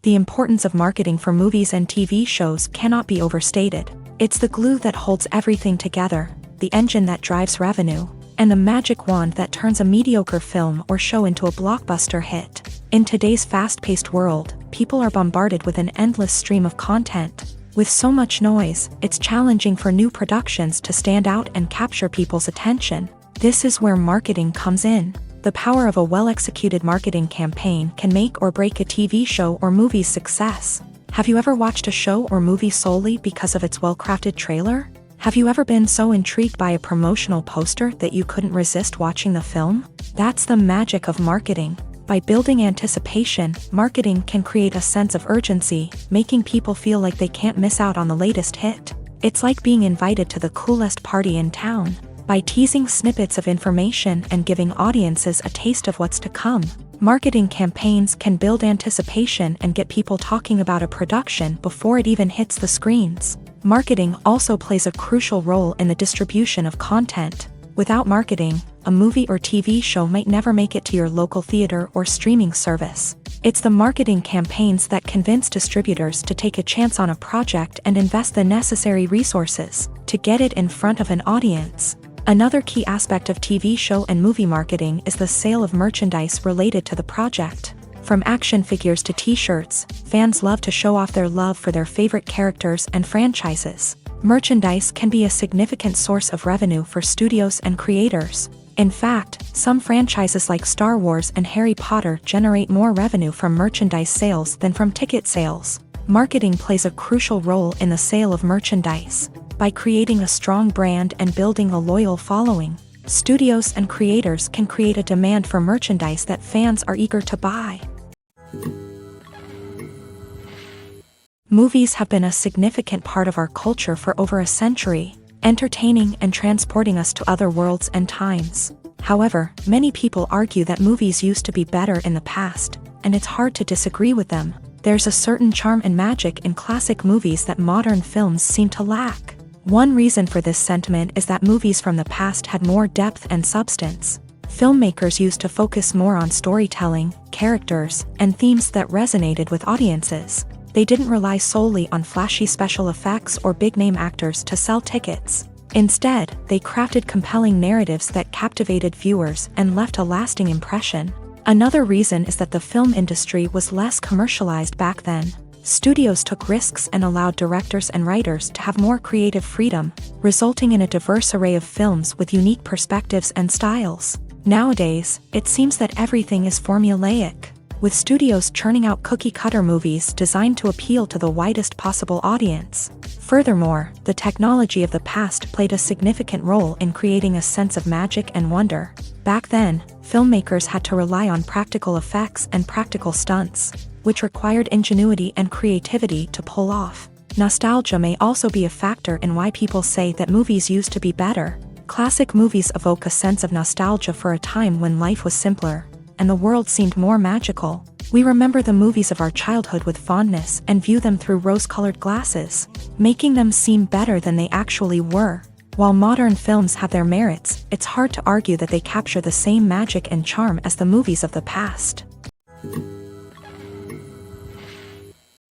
The importance of marketing for movies and TV shows cannot be overstated. It's the glue that holds everything together, the engine that drives revenue, and the magic wand that turns a mediocre film or show into a blockbuster hit. In today's fast-paced world, people are bombarded with an endless stream of content. With so much noise, it's challenging for new productions to stand out and capture people's attention. This is where marketing comes in. The power of a well-executed marketing campaign can make or break a TV show or movie's success. Have you ever watched a show or movie solely because of its well-crafted trailer? Have you ever been so intrigued by a promotional poster that you couldn't resist watching the film? That's the magic of marketing. By building anticipation, marketing can create a sense of urgency, making people feel like they can't miss out on the latest hit. It's like being invited to the coolest party in town. By teasing snippets of information and giving audiences a taste of what's to come, marketing campaigns can build anticipation and get people talking about a production before it even hits the screens. Marketing also plays a crucial role in the distribution of content. Without marketing, a movie or TV show might never make it to your local theater or streaming service. It's the marketing campaigns that convince distributors to take a chance on a project and invest the necessary resources to get it in front of an audience. Another key aspect of TV show and movie marketing is the sale of merchandise related to the project. From action figures to t-shirts, fans love to show off their love for their favorite characters and franchises. Merchandise can be a significant source of revenue for studios and creators. In fact, some franchises like Star Wars and Harry Potter generate more revenue from merchandise sales than from ticket sales. Marketing plays a crucial role in the sale of merchandise. By creating a strong brand and building a loyal following, studios and creators can create a demand for merchandise that fans are eager to buy. Movies have been a significant part of our culture for over a century, entertaining and transporting us to other worlds and times. However, many people argue that movies used to be better in the past, and it's hard to disagree with them. There's a certain charm and magic in classic movies that modern films seem to lack. One reason for this sentiment is that movies from the past had more depth and substance. Filmmakers used to focus more on storytelling, characters, and themes that resonated with audiences. They didn't rely solely on flashy special effects or big-name actors to sell tickets. Instead, they crafted compelling narratives that captivated viewers and left a lasting impression. Another reason is that the film industry was less commercialized back then. Studios took risks and allowed directors and writers to have more creative freedom, resulting in a diverse array of films with unique perspectives and styles. Nowadays, it seems that everything is formulaic, with studios churning out cookie-cutter movies designed to appeal to the widest possible audience. Furthermore, the technology of the past played a significant role in creating a sense of magic and wonder. Back then, filmmakers had to rely on practical effects and practical stunts, which required ingenuity and creativity to pull off. Nostalgia may also be a factor in why people say that movies used to be better. Classic movies evoke a sense of nostalgia for a time when life was simpler, and the world seemed more magical. We remember the movies of our childhood with fondness and view them through rose-colored glasses, making them seem better than they actually were. While modern films have their merits, it's hard to argue that they capture the same magic and charm as the movies of the past.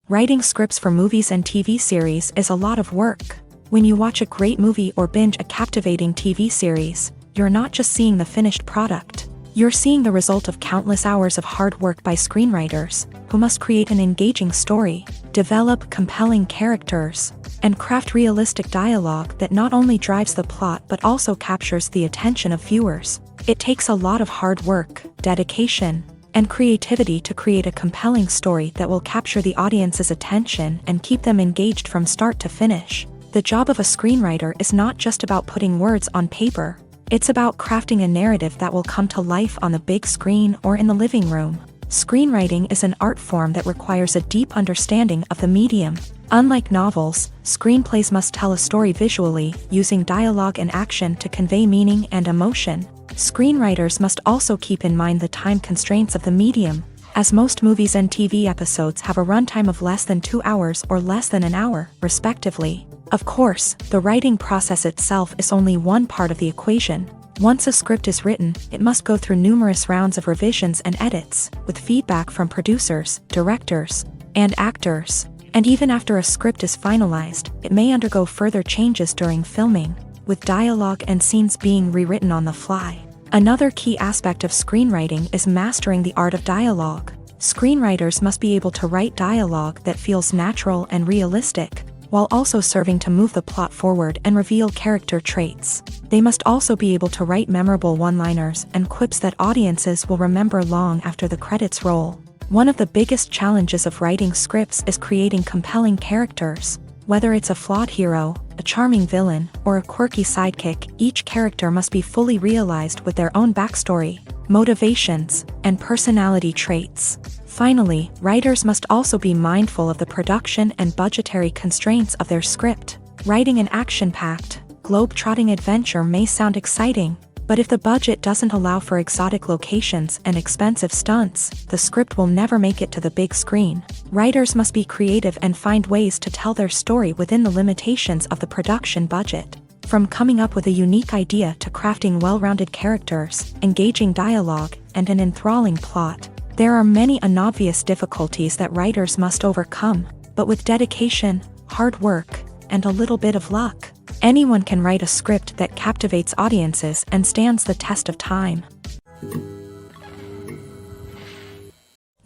Writing scripts for movies and TV series is a lot of work. When you watch a great movie or binge a captivating TV series, you're not just seeing the finished product. You're seeing the result of countless hours of hard work by screenwriters, who must create an engaging story, develop compelling characters, and craft realistic dialogue that not only drives the plot but also captures the attention of viewers. It takes a lot of hard work, dedication, and creativity to create a compelling story that will capture the audience's attention and keep them engaged from start to finish. The job of a screenwriter is not just about putting words on paper. It's about crafting a narrative that will come to life on the big screen or in the living room. Screenwriting is an art form that requires a deep understanding of the medium. Unlike novels, screenplays must tell a story visually, using dialogue and action to convey meaning and emotion. Screenwriters must also keep in mind the time constraints of the medium, as most movies and TV episodes have a runtime of less than 2 hours or less than an hour, respectively. Of course, the writing process itself is only one part of the equation. Once a script is written, it must go through numerous rounds of revisions and edits, with feedback from producers, directors, and actors. And even after a script is finalized, it may undergo further changes during filming, with dialogue and scenes being rewritten on the fly. Another key aspect of screenwriting is mastering the art of dialogue. Screenwriters must be able to write dialogue that feels natural and realistic, while also serving to move the plot forward and reveal character traits. They must also be able to write memorable one-liners and quips that audiences will remember long after the credits roll. One of the biggest challenges of writing scripts is creating compelling characters. Whether it's a flawed hero, a charming villain, or a quirky sidekick, each character must be fully realized with their own backstory, motivations, and personality traits. Finally, writers must also be mindful of the production and budgetary constraints of their script. Writing an action-packed, globe-trotting adventure may sound exciting, but if the budget doesn't allow for exotic locations and expensive stunts, the script will never make it to the big screen. Writers must be creative and find ways to tell their story within the limitations of the production budget. From coming up with a unique idea to crafting well-rounded characters, engaging dialogue, and an enthralling plot, there are many unobvious difficulties that writers must overcome, but with dedication, hard work, and a little bit of luck, anyone can write a script that captivates audiences and stands the test of time.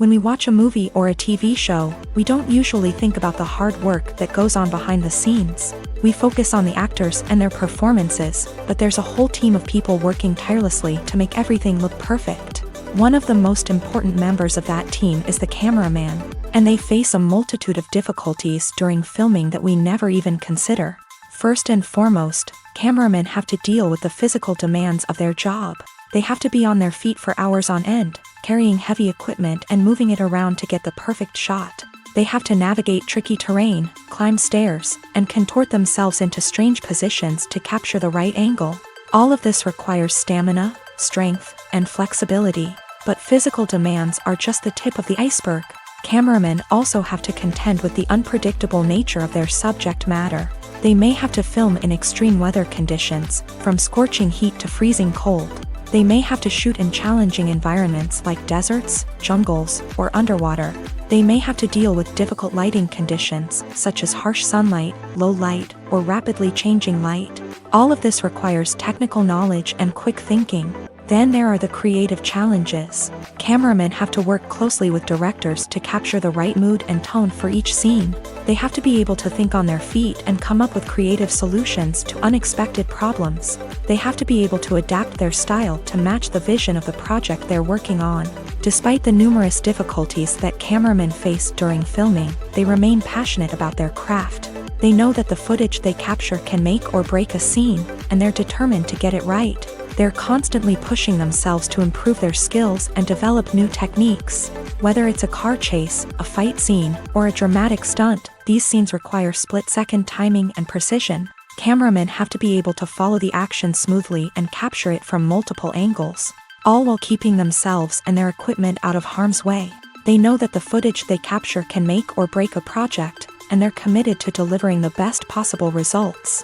When we watch a movie or a TV show, we don't usually think about the hard work that goes on behind the scenes. We focus on the actors and their performances, but there's a whole team of people working tirelessly to make everything look perfect. One of the most important members of that team is the cameraman, and they face a multitude of difficulties during filming that we never even consider. First and foremost, cameramen have to deal with the physical demands of their job. They have to be on their feet for hours on end, carrying heavy equipment and moving it around to get the perfect shot. They have to navigate tricky terrain, climb stairs, and contort themselves into strange positions to capture the right angle. All of this requires stamina, strength, and flexibility. But physical demands are just the tip of the iceberg. Cameramen also have to contend with the unpredictable nature of their subject matter. They may have to film in extreme weather conditions, from scorching heat to freezing cold. They may have to shoot in challenging environments like deserts, jungles, or underwater. They may have to deal with difficult lighting conditions, such as harsh sunlight, low light, or rapidly changing light. All of this requires technical knowledge and quick thinking. Then there are the creative challenges. Cameramen have to work closely with directors to capture the right mood and tone for each scene. They have to be able to think on their feet and come up with creative solutions to unexpected problems. They have to be able to adapt their style to match the vision of the project they're working on. Despite the numerous difficulties that cameramen face during filming, they remain passionate about their craft. They know that the footage they capture can make or break a scene, and they're determined to get it right. They're constantly pushing themselves to improve their skills and develop new techniques. Whether it's a car chase, a fight scene, or a dramatic stunt, these scenes require split-second timing and precision. Cameramen have to be able to follow the action smoothly and capture it from multiple angles, all while keeping themselves and their equipment out of harm's way. They know that the footage they capture can make or break a project, and they're committed to delivering the best possible results.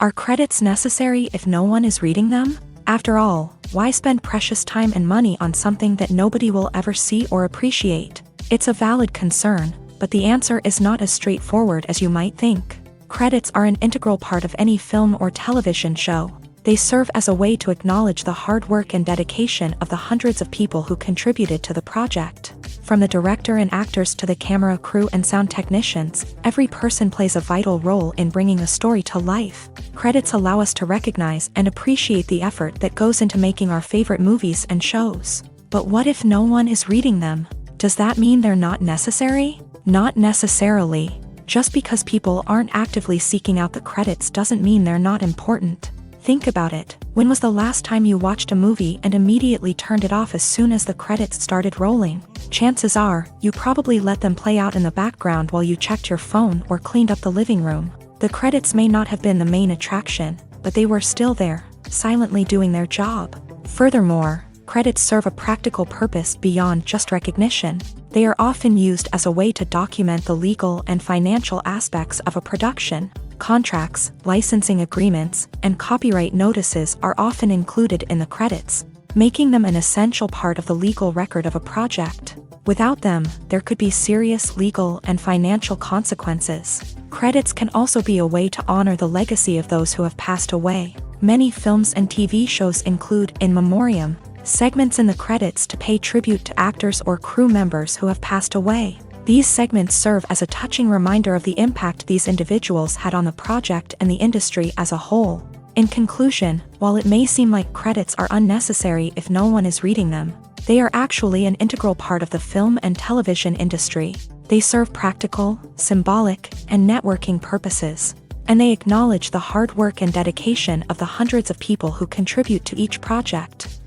Are credits necessary if no one is reading them? After all, why spend precious time and money on something that nobody will ever see or appreciate? It's a valid concern, but the answer is not as straightforward as you might think. Credits are an integral part of any film or television show. They serve as a way to acknowledge the hard work and dedication of the hundreds of people who contributed to the project. From the director and actors to the camera crew and sound technicians, every person plays a vital role in bringing a story to life. Credits allow us to recognize and appreciate the effort that goes into making our favorite movies and shows. But what if no one is reading them? Does that mean they're not necessary? Not necessarily. Just because people aren't actively seeking out the credits doesn't mean they're not important. Think about it. When was the last time you watched a movie and immediately turned it off as soon as the credits started rolling? Chances are, you probably let them play out in the background while you checked your phone or cleaned up the living room. The credits may not have been the main attraction, but they were still there, silently doing their job. Furthermore, credits serve a practical purpose beyond just recognition. They are often used as a way to document the legal and financial aspects of a production. Contracts, licensing agreements, and copyright notices are often included in the credits, making them an essential part of the legal record of a project. Without them, there could be serious legal and financial consequences. Credits can also be a way to honor the legacy of those who have passed away. Many films and TV shows include in memoriam segments in the credits to pay tribute to actors or crew members who have passed away. These segments serve as a touching reminder of the impact these individuals had on the project and the industry as a whole. In conclusion, while it may seem like credits are unnecessary if no one is reading them, they are actually an integral part of the film and television industry. They serve practical, symbolic, and networking purposes, and they acknowledge the hard work and dedication of the hundreds of people who contribute to each project.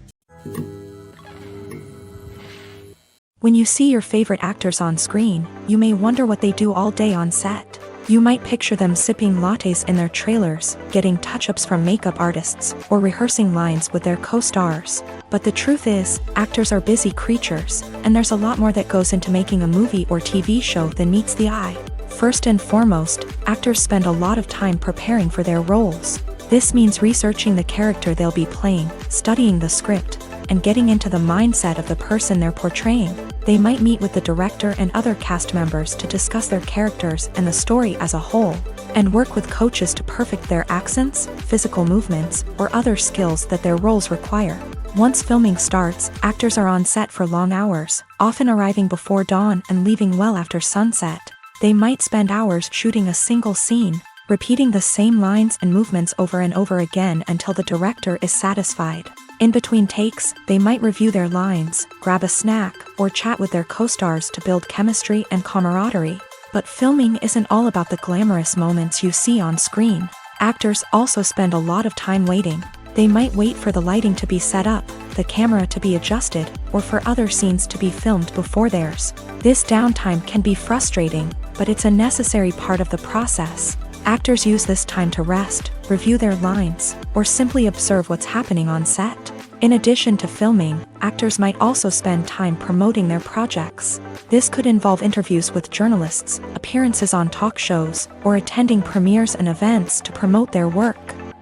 When you see your favorite actors on screen, you may wonder what they do all day on set. You might picture them sipping lattes in their trailers, getting touch-ups from makeup artists, or rehearsing lines with their co-stars. But the truth is, actors are busy creatures, and there's a lot more that goes into making a movie or TV show than meets the eye. First and foremost, actors spend a lot of time preparing for their roles. This means researching the character they'll be playing, studying the script, and getting into the mindset of the person they're portraying. They might meet with the director and other cast members to discuss their characters and the story as a whole, and work with coaches to perfect their accents, physical movements, or other skills that their roles require. Once filming starts, actors are on set for long hours, often arriving before dawn and leaving well after sunset. They might spend hours shooting a single scene, repeating the same lines and movements over and over again until the director is satisfied. In between takes, they might review their lines, grab a snack, or chat with their co-stars to build chemistry and camaraderie. But filming isn't all about the glamorous moments you see on screen. Actors also spend a lot of time waiting. They might wait for the lighting to be set up, the camera to be adjusted, or for other scenes to be filmed before theirs. This downtime can be frustrating, but it's a necessary part of the process. Actors use this time to rest, review their lines, or simply observe what's happening on set. In addition to filming, actors might also spend time promoting their projects. This could involve interviews with journalists, appearances on talk shows, or attending premieres and events to promote their work.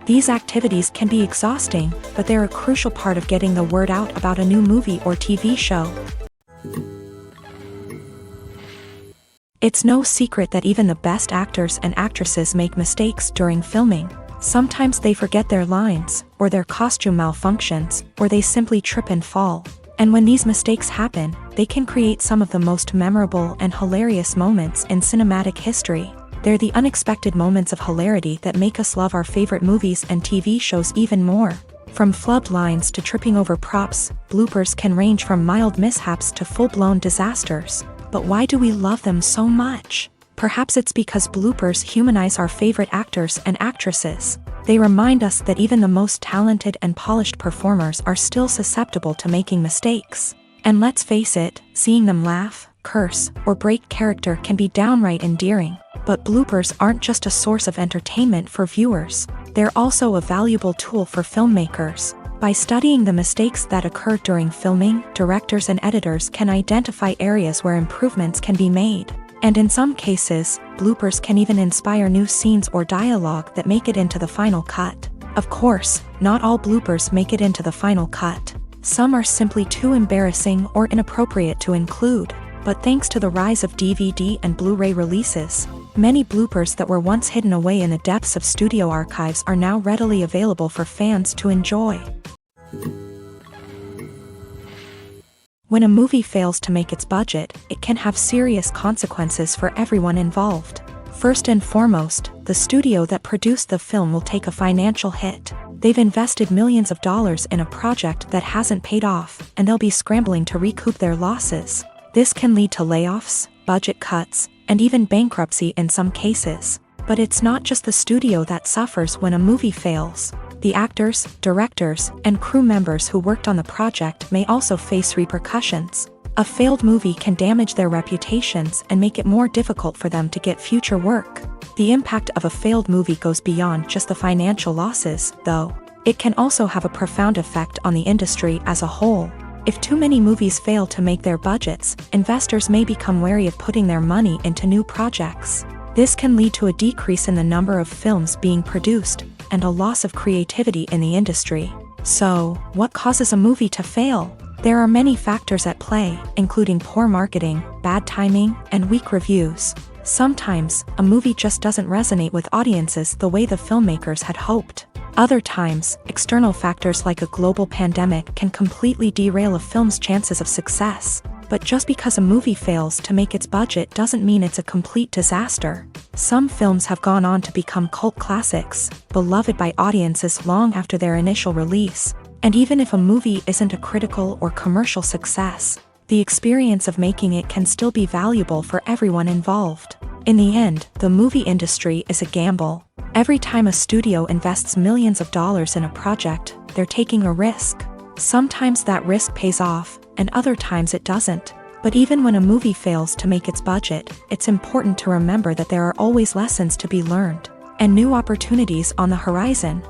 These activities can be exhausting, but they're a crucial part of getting the word out about a new movie or TV show. It's no secret that even the best actors and actresses make mistakes during filming. Sometimes they forget their lines, or their costume malfunctions, or they simply trip and fall. And when these mistakes happen, they can create some of the most memorable and hilarious moments in cinematic history. They're the unexpected moments of hilarity that make us love our favorite movies and TV shows even more. From flubbed lines to tripping over props, bloopers can range from mild mishaps to full-blown disasters. But why do we love them so much? Perhaps it's because bloopers humanize our favorite actors and actresses. They remind us that even the most talented and polished performers are still susceptible to making mistakes. And let's face it, seeing them laugh, curse, or break character can be downright endearing. But bloopers aren't just a source of entertainment for viewers. They're also a valuable tool for filmmakers. By studying the mistakes that occur during filming, directors and editors can identify areas where improvements can be made. And in some cases, bloopers can even inspire new scenes or dialogue that make it into the final cut. Of course, not all bloopers make it into the final cut. Some are simply too embarrassing or inappropriate to include. But thanks to the rise of DVD and Blu-ray releases, many bloopers that were once hidden away in the depths of studio archives are now readily available for fans to enjoy. When a movie fails to make its budget, it can have serious consequences for everyone involved. First and foremost, the studio that produced the film will take a financial hit. They've invested millions of dollars in a project that hasn't paid off, and they'll be scrambling to recoup their losses. This can lead to layoffs, budget cuts, and even bankruptcy in some cases. But it's not just the studio that suffers when a movie fails. The actors, directors, and crew members who worked on the project may also face repercussions. A failed movie can damage their reputations and make it more difficult for them to get future work. The impact of a failed movie goes beyond just the financial losses, though. It can also have a profound effect on the industry as a whole. If too many movies fail to make their budgets, investors may become wary of putting their money into new projects. This can lead to a decrease in the number of films being produced, and a loss of creativity in the industry. So, what causes a movie to fail? There are many factors at play, including poor marketing, bad timing, and weak reviews. Sometimes, a movie just doesn't resonate with audiences the way the filmmakers had hoped. Other times, external factors like a global pandemic can completely derail a film's chances of success. But just because a movie fails to make its budget doesn't mean it's a complete disaster. Some films have gone on to become cult classics, beloved by audiences long after their initial release. And even if a movie isn't a critical or commercial success, the experience of making it can still be valuable for everyone involved. In the end, the movie industry is a gamble. Every time a studio invests millions of dollars in a project, they're taking a risk. Sometimes that risk pays off, and other times it doesn't. But even when a movie fails to make its budget, it's important to remember that there are always lessons to be learned, and new opportunities on the horizon.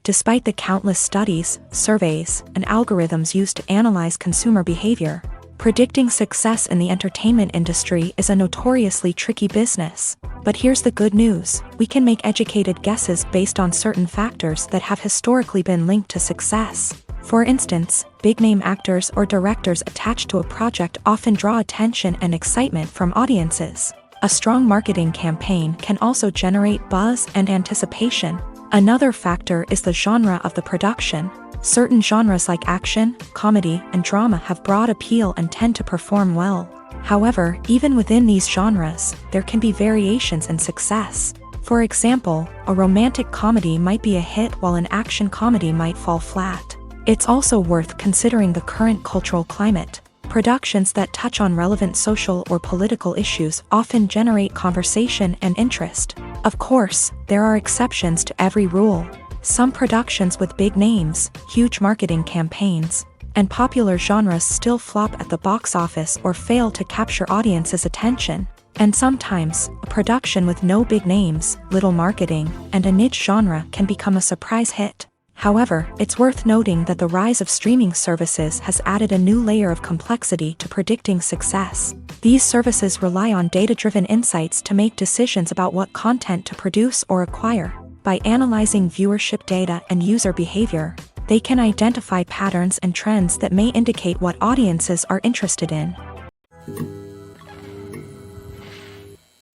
Despite the countless studies, surveys, and algorithms used to analyze consumer behavior, predicting success in the entertainment industry is a notoriously tricky business. But here's the good news: we can make educated guesses based on certain factors that have historically been linked to success. For instance, big-name actors or directors attached to a project often draw attention and excitement from audiences. A strong marketing campaign can also generate buzz and anticipation. Another factor is the genre of the production. Certain genres like action, comedy, and drama have broad appeal and tend to perform well. However, even within these genres, there can be variations in success. For example, a romantic comedy might be a hit while an action comedy might fall flat. It's also worth considering the current cultural climate. Productions that touch on relevant social or political issues often generate conversation and interest. Of course, there are exceptions to every rule. Some productions with big names, huge marketing campaigns, and popular genres still flop at the box office or fail to capture audiences' attention. And sometimes, a production with no big names, little marketing, and a niche genre can become a surprise hit. However, it's worth noting that the rise of streaming services has added a new layer of complexity to predicting success. These services rely on data-driven insights to make decisions about what content to produce or acquire. By analyzing viewership data and user behavior, they can identify patterns and trends that may indicate what audiences are interested in.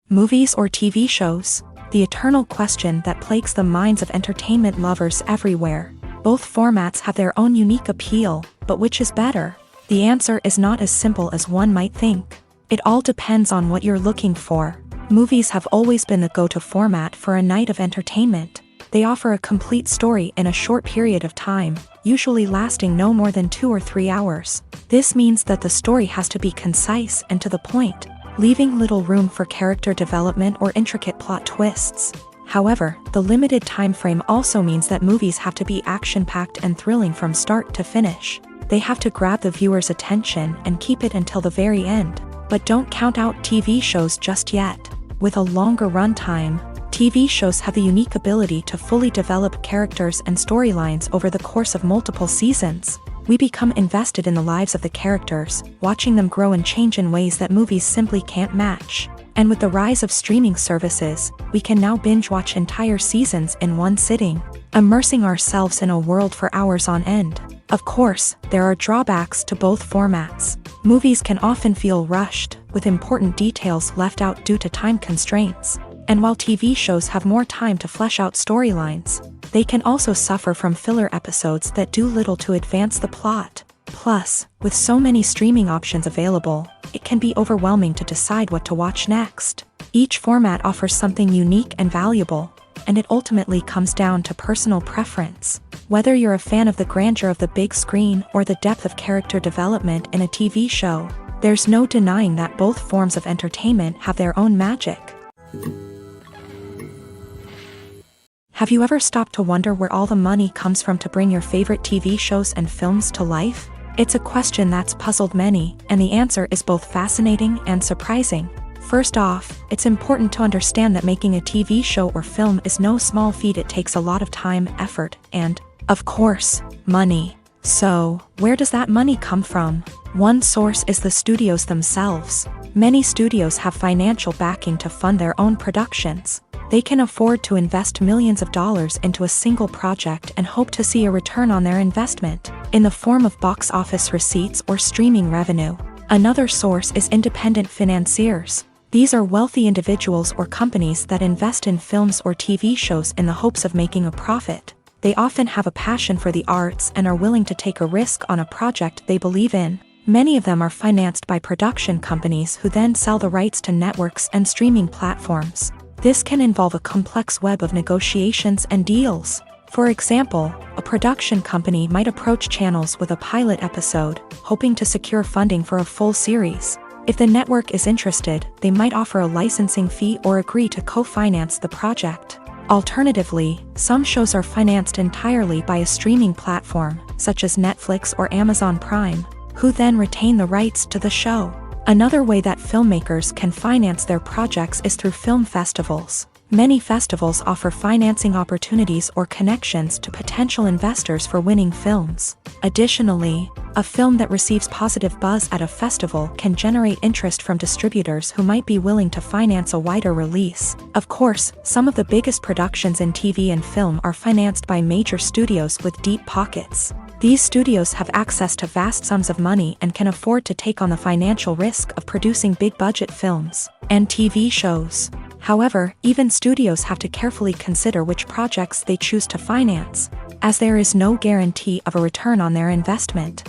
Movies or TV shows? The eternal question that plagues the minds of entertainment lovers everywhere. Both formats have their own unique appeal, but which is better? The answer is not as simple as one might think. It all depends on what you're looking for. Movies have always been the go-to format for a night of entertainment. They offer a complete story in a short period of time, usually lasting no more than 2 or 3 hours. This means that the story has to be concise and to the point, leaving little room for character development or intricate plot twists. However, the limited time frame also means that movies have to be action-packed and thrilling from start to finish. They have to grab the viewer's attention and keep it until the very end. But don't count out TV shows just yet. With a longer runtime, TV shows have the unique ability to fully develop characters and storylines over the course of multiple seasons. We become invested in the lives of the characters, watching them grow and change in ways that movies simply can't match. And with the rise of streaming services, we can now binge-watch entire seasons in one sitting, immersing ourselves in a world for hours on end. Of course, there are drawbacks to both formats. Movies can often feel rushed, with important details left out due to time constraints. And while TV shows have more time to flesh out storylines, they can also suffer from filler episodes that do little to advance the plot. Plus, with so many streaming options available, it can be overwhelming to decide what to watch next. Each format offers something unique and valuable, and it ultimately comes down to personal preference. Whether you're a fan of the grandeur of the big screen or the depth of character development in a TV show, there's no denying that both forms of entertainment have their own magic. Have you ever stopped to wonder where all the money comes from to bring your favorite TV shows and films to life? It's a question that's puzzled many, and the answer is both fascinating and surprising. First off, it's important to understand that making a TV show or film is no small feat. It takes a lot of time, effort, and, of course, money. So, where does that money come from? One source is the studios themselves. Many studios have financial backing to fund their own productions. They can afford to invest millions of dollars into a single project and hope to see a return on their investment, in the form of box office receipts or streaming revenue. Another source is independent financiers. These are wealthy individuals or companies that invest in films or TV shows in the hopes of making a profit. They often have a passion for the arts and are willing to take a risk on a project they believe in. Many of them are financed by production companies who then sell the rights to networks and streaming platforms. This can involve a complex web of negotiations and deals. For example, a production company might approach channels with a pilot episode, hoping to secure funding for a full series. If the network is interested, they might offer a licensing fee or agree to co-finance the project. Alternatively, some shows are financed entirely by a streaming platform, such as Netflix or Amazon Prime, who then retain the rights to the show. Another way that filmmakers can finance their projects is through film festivals. Many festivals offer financing opportunities or connections to potential investors for winning films. Additionally, a film that receives positive buzz at a festival can generate interest from distributors who might be willing to finance a wider release. Of course, some of the biggest productions in TV and film are financed by major studios with deep pockets. These studios have access to vast sums of money and can afford to take on the financial risk of producing big-budget films and TV shows. However, even studios have to carefully consider which projects they choose to finance, as there is no guarantee of a return on their investment.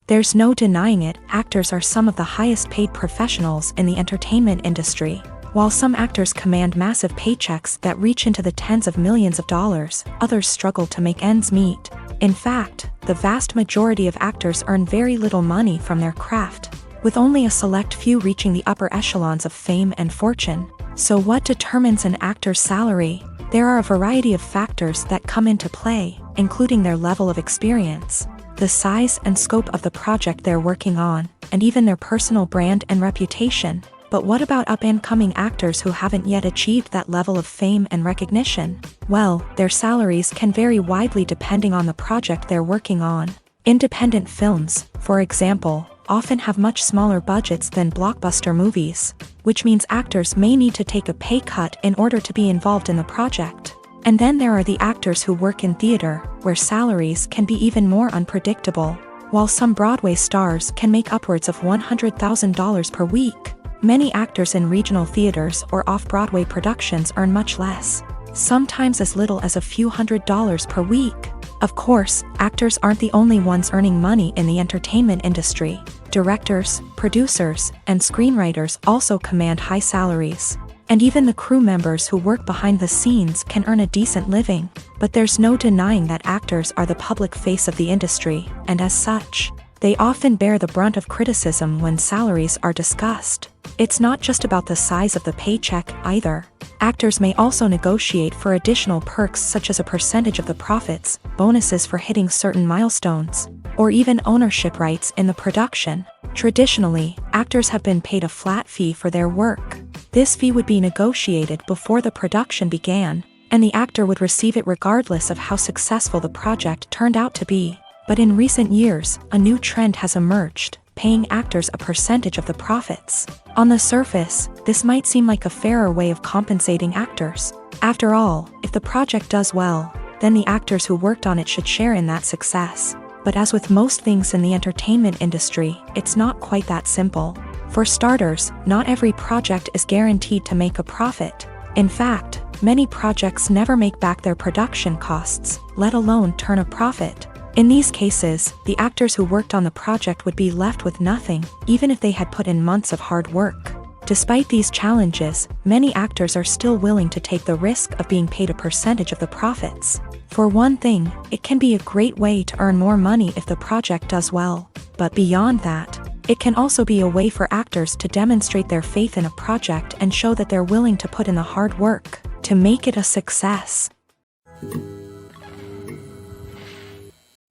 There's no denying it, actors are some of the highest paid professionals in the entertainment industry. While some actors command massive paychecks that reach into the tens of millions of dollars, others struggle to make ends meet. In fact, the vast majority of actors earn very little money from their craft, with only a select few reaching the upper echelons of fame and fortune. So what determines an actor's salary? There are a variety of factors that come into play, including their level of experience, the size and scope of the project they're working on, and even their personal brand and reputation. But what about up-and-coming actors who haven't yet achieved that level of fame and recognition? Well, their salaries can vary widely depending on the project they're working on. Independent films, for example, often have much smaller budgets than blockbuster movies, which means actors may need to take a pay cut in order to be involved in the project. And then there are the actors who work in theater, where salaries can be even more unpredictable. While some Broadway stars can make upwards of $100,000 per week, many actors in regional theaters or off-Broadway productions earn much less, sometimes as little as a few $100s per week. Of course, actors aren't the only ones earning money in the entertainment industry. Directors, producers, and screenwriters also command high salaries. And even the crew members who work behind the scenes can earn a decent living. But there's no denying that actors are the public face of the industry, and as such, they often bear the brunt of criticism when salaries are discussed. It's not just about the size of the paycheck either. Actors may also negotiate for additional perks such as a percentage of the profits, bonuses for hitting certain milestones, or even ownership rights in the production. Traditionally, actors have been paid a flat fee for their work. This fee would be negotiated before the production began, and the actor would receive it regardless of how successful the project turned out to be. But in recent years, a new trend has emerged, paying actors a percentage of the profits. On the surface, this might seem like a fairer way of compensating actors. After all, if the project does well, then the actors who worked on it should share in that success. But as with most things in the entertainment industry, it's not quite that simple. For starters, not every project is guaranteed to make a profit. In fact, many projects never make back their production costs, let alone turn a profit. In these cases, the actors who worked on the project would be left with nothing, even if they had put in months of hard work. Despite these challenges, many actors are still willing to take the risk of being paid a percentage of the profits. For one thing, it can be a great way to earn more money if the project does well. But beyond that, it can also be a way for actors to demonstrate their faith in a project and show that they're willing to put in the hard work to make it a success.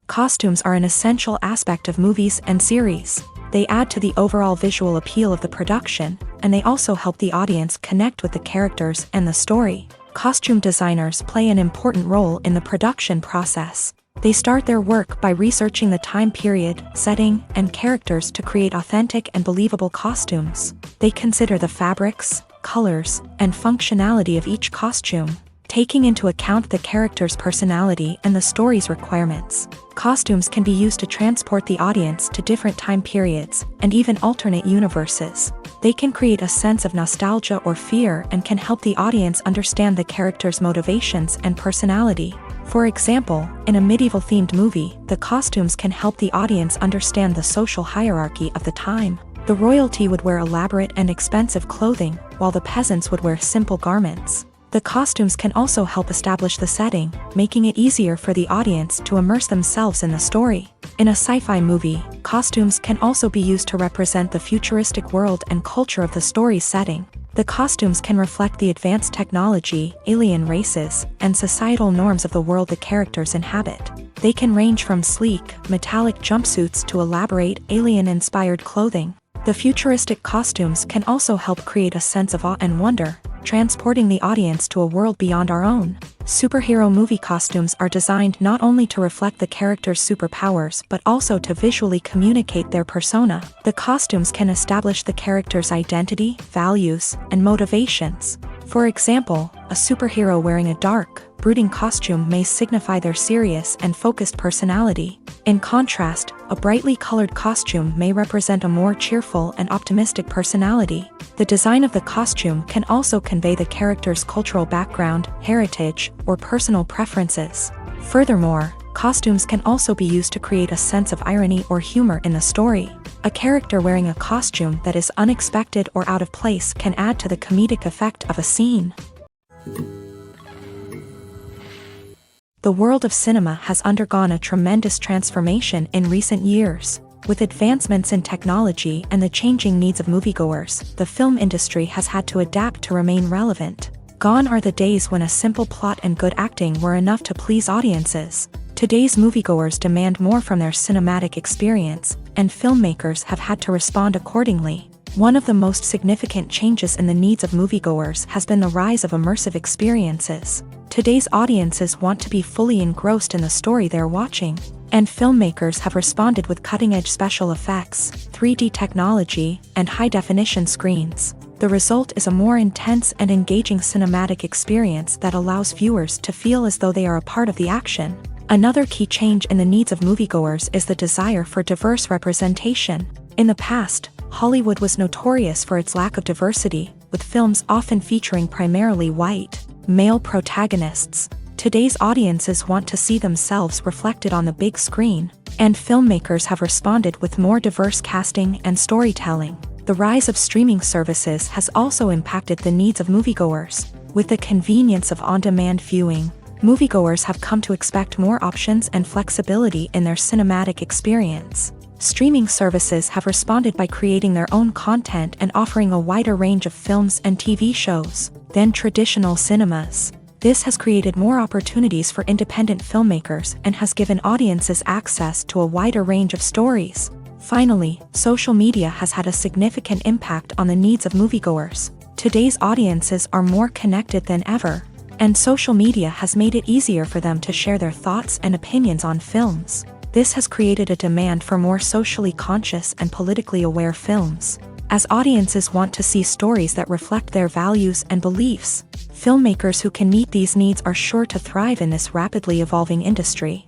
Costumes are an essential aspect of movies and series. They add to the overall visual appeal of the production, and they also help the audience connect with the characters and the story. Costume designers play an important role in the production process. They start their work by researching the time period, setting, and characters to create authentic and believable costumes. They consider the fabrics, colors, and functionality of each costume, taking into account the character's personality and the story's requirements. Costumes can be used to transport the audience to different time periods, and even alternate universes. They can create a sense of nostalgia or fear and can help the audience understand the character's motivations and personality. For example, in a medieval-themed movie, the costumes can help the audience understand the social hierarchy of the time. The royalty would wear elaborate and expensive clothing, while the peasants would wear simple garments. The costumes can also help establish the setting, making it easier for the audience to immerse themselves in the story. In a sci-fi movie, costumes can also be used to represent the futuristic world and culture of the story's setting. The costumes can reflect the advanced technology, alien races, and societal norms of the world the characters inhabit. They can range from sleek, metallic jumpsuits to elaborate, alien-inspired clothing. The futuristic costumes can also help create a sense of awe and wonder, transporting the audience to a world beyond our own. Superhero movie costumes are designed not only to reflect the character's superpowers but also to visually communicate their persona. The costumes can establish the character's identity, values, and motivations. For example, a superhero wearing a dark, brooding costume may signify their serious and focused personality. In contrast, a brightly colored costume may represent a more cheerful and optimistic personality. The design of the costume can also convey the character's cultural background, heritage, or personal preferences. Furthermore, costumes can also be used to create a sense of irony or humor in the story. A character wearing a costume that is unexpected or out of place can add to the comedic effect of a scene. The world of cinema has undergone a tremendous transformation in recent years. With advancements in technology and the changing needs of moviegoers, the film industry has had to adapt to remain relevant. Gone are the days when a simple plot and good acting were enough to please audiences. Today's moviegoers demand more from their cinematic experience, and filmmakers have had to respond accordingly. One of the most significant changes in the needs of moviegoers has been the rise of immersive experiences. Today's audiences want to be fully engrossed in the story they're watching, and filmmakers have responded with cutting-edge special effects, 3D technology, and high-definition screens. The result is a more intense and engaging cinematic experience that allows viewers to feel as though they are a part of the action. Another key change in the needs of moviegoers is the desire for diverse representation. In the past, Hollywood was notorious for its lack of diversity, with films often featuring primarily white, male protagonists. Today's audiences want to see themselves reflected on the big screen, and filmmakers have responded with more diverse casting and storytelling. The rise of streaming services has also impacted the needs of moviegoers. With the convenience of on-demand viewing, moviegoers have come to expect more options and flexibility in their cinematic experience. Streaming services have responded by creating their own content and offering a wider range of films and TV shows than traditional cinemas. This has created more opportunities for independent filmmakers and has given audiences access to a wider range of stories. Finally, social media has had a significant impact on the needs of moviegoers. Today's audiences are more connected than ever, and social media has made it easier for them to share their thoughts and opinions on films. This has created a demand for more socially conscious and politically aware films. As audiences want to see stories that reflect their values and beliefs, filmmakers who can meet these needs are sure to thrive in this rapidly evolving industry.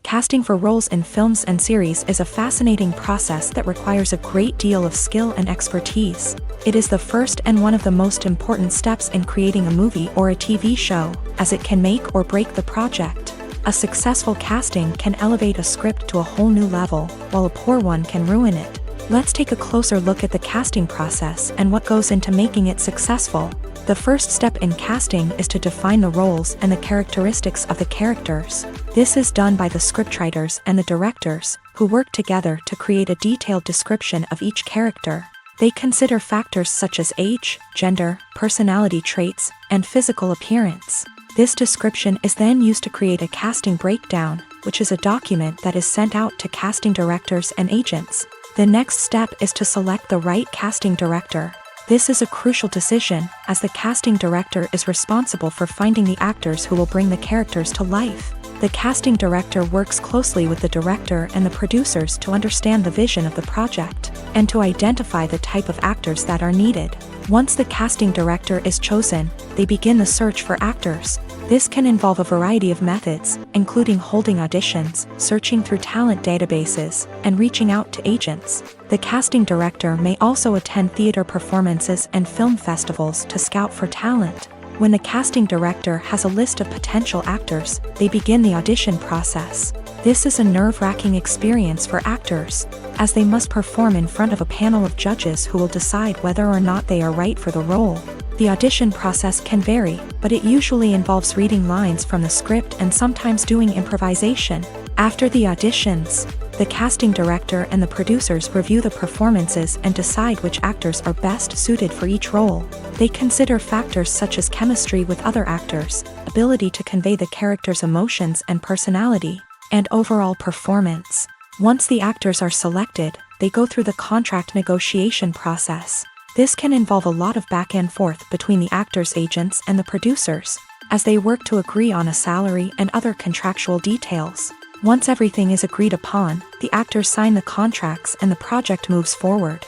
Casting for roles in films and series is a fascinating process that requires a great deal of skill and expertise. It is the first and one of the most important steps in creating a movie or a TV show, as it can make or break the project. A successful casting can elevate a script to a whole new level, while a poor one can ruin it. Let's take a closer look at the casting process and what goes into making it successful. The first step in casting is to define the roles and the characteristics of the characters. This is done by the scriptwriters and the directors, who work together to create a detailed description of each character. They consider factors such as age, gender, personality traits, and physical appearance. This description is then used to create a casting breakdown, which is a document that is sent out to casting directors and agents. The next step is to select the right casting director. This is a crucial decision, as the casting director is responsible for finding the actors who will bring the characters to life. The casting director works closely with the director and the producers to understand the vision of the project, and to identify the type of actors that are needed. Once the casting director is chosen, they begin the search for actors. This can involve a variety of methods, including holding auditions, searching through talent databases, and reaching out to agents. The casting director may also attend theater performances and film festivals to scout for talent. When the casting director has a list of potential actors, they begin the audition process. This is a nerve-wracking experience for actors, as they must perform in front of a panel of judges who will decide whether or not they are right for the role. The audition process can vary, but it usually involves reading lines from the script and sometimes doing improvisation. After the auditions, the casting director and the producers review the performances and decide which actors are best suited for each role. They consider factors such as chemistry with other actors, ability to convey the character's emotions and personality, and overall performance. Once the actors are selected, they go through the contract negotiation process. This can involve a lot of back and forth between the actors' agents and the producers, as they work to agree on a salary and other contractual details. Once everything is agreed upon, the actors sign the contracts and the project moves forward.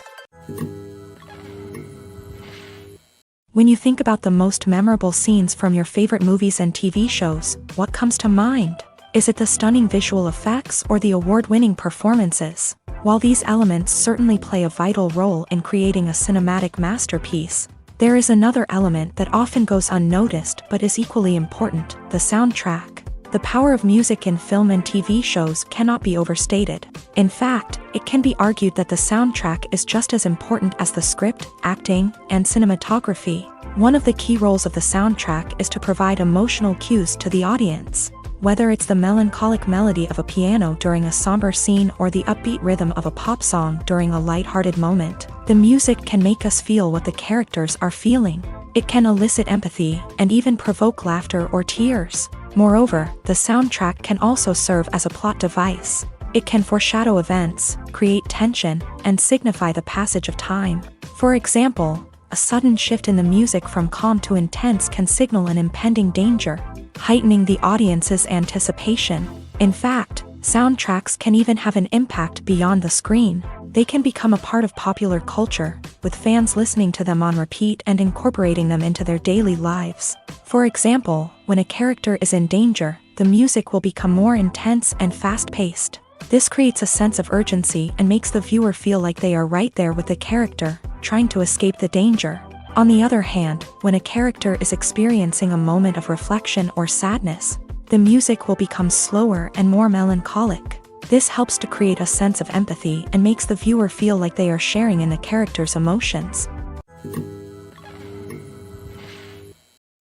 When you think about the most memorable scenes from your favorite movies and TV shows, what comes to mind? Is it the stunning visual effects or the award-winning performances? While these elements certainly play a vital role in creating a cinematic masterpiece, there is another element that often goes unnoticed but is equally important: the soundtrack. The power of music in film and TV shows cannot be overstated. In fact, it can be argued that the soundtrack is just as important as the script, acting, and cinematography. One of the key roles of the soundtrack is to provide emotional cues to the audience. Whether it's the melancholic melody of a piano during a somber scene or the upbeat rhythm of a pop song during a light-hearted moment, the music can make us feel what the characters are feeling. It can elicit empathy and even provoke laughter or tears. Moreover, the soundtrack can also serve as a plot device. It can foreshadow events, create tension, and signify the passage of time. For example, a sudden shift in the music from calm to intense can signal an impending danger, heightening the audience's anticipation. In fact, soundtracks can even have an impact beyond the screen. They can become a part of popular culture, with fans listening to them on repeat and incorporating them into their daily lives. For example, when a character is in danger, the music will become more intense and fast-paced. This creates a sense of urgency and makes the viewer feel like they are right there with the character, trying to escape the danger. On the other hand, when a character is experiencing a moment of reflection or sadness, the music will become slower and more melancholic. This helps to create a sense of empathy and makes the viewer feel like they are sharing in the character's emotions.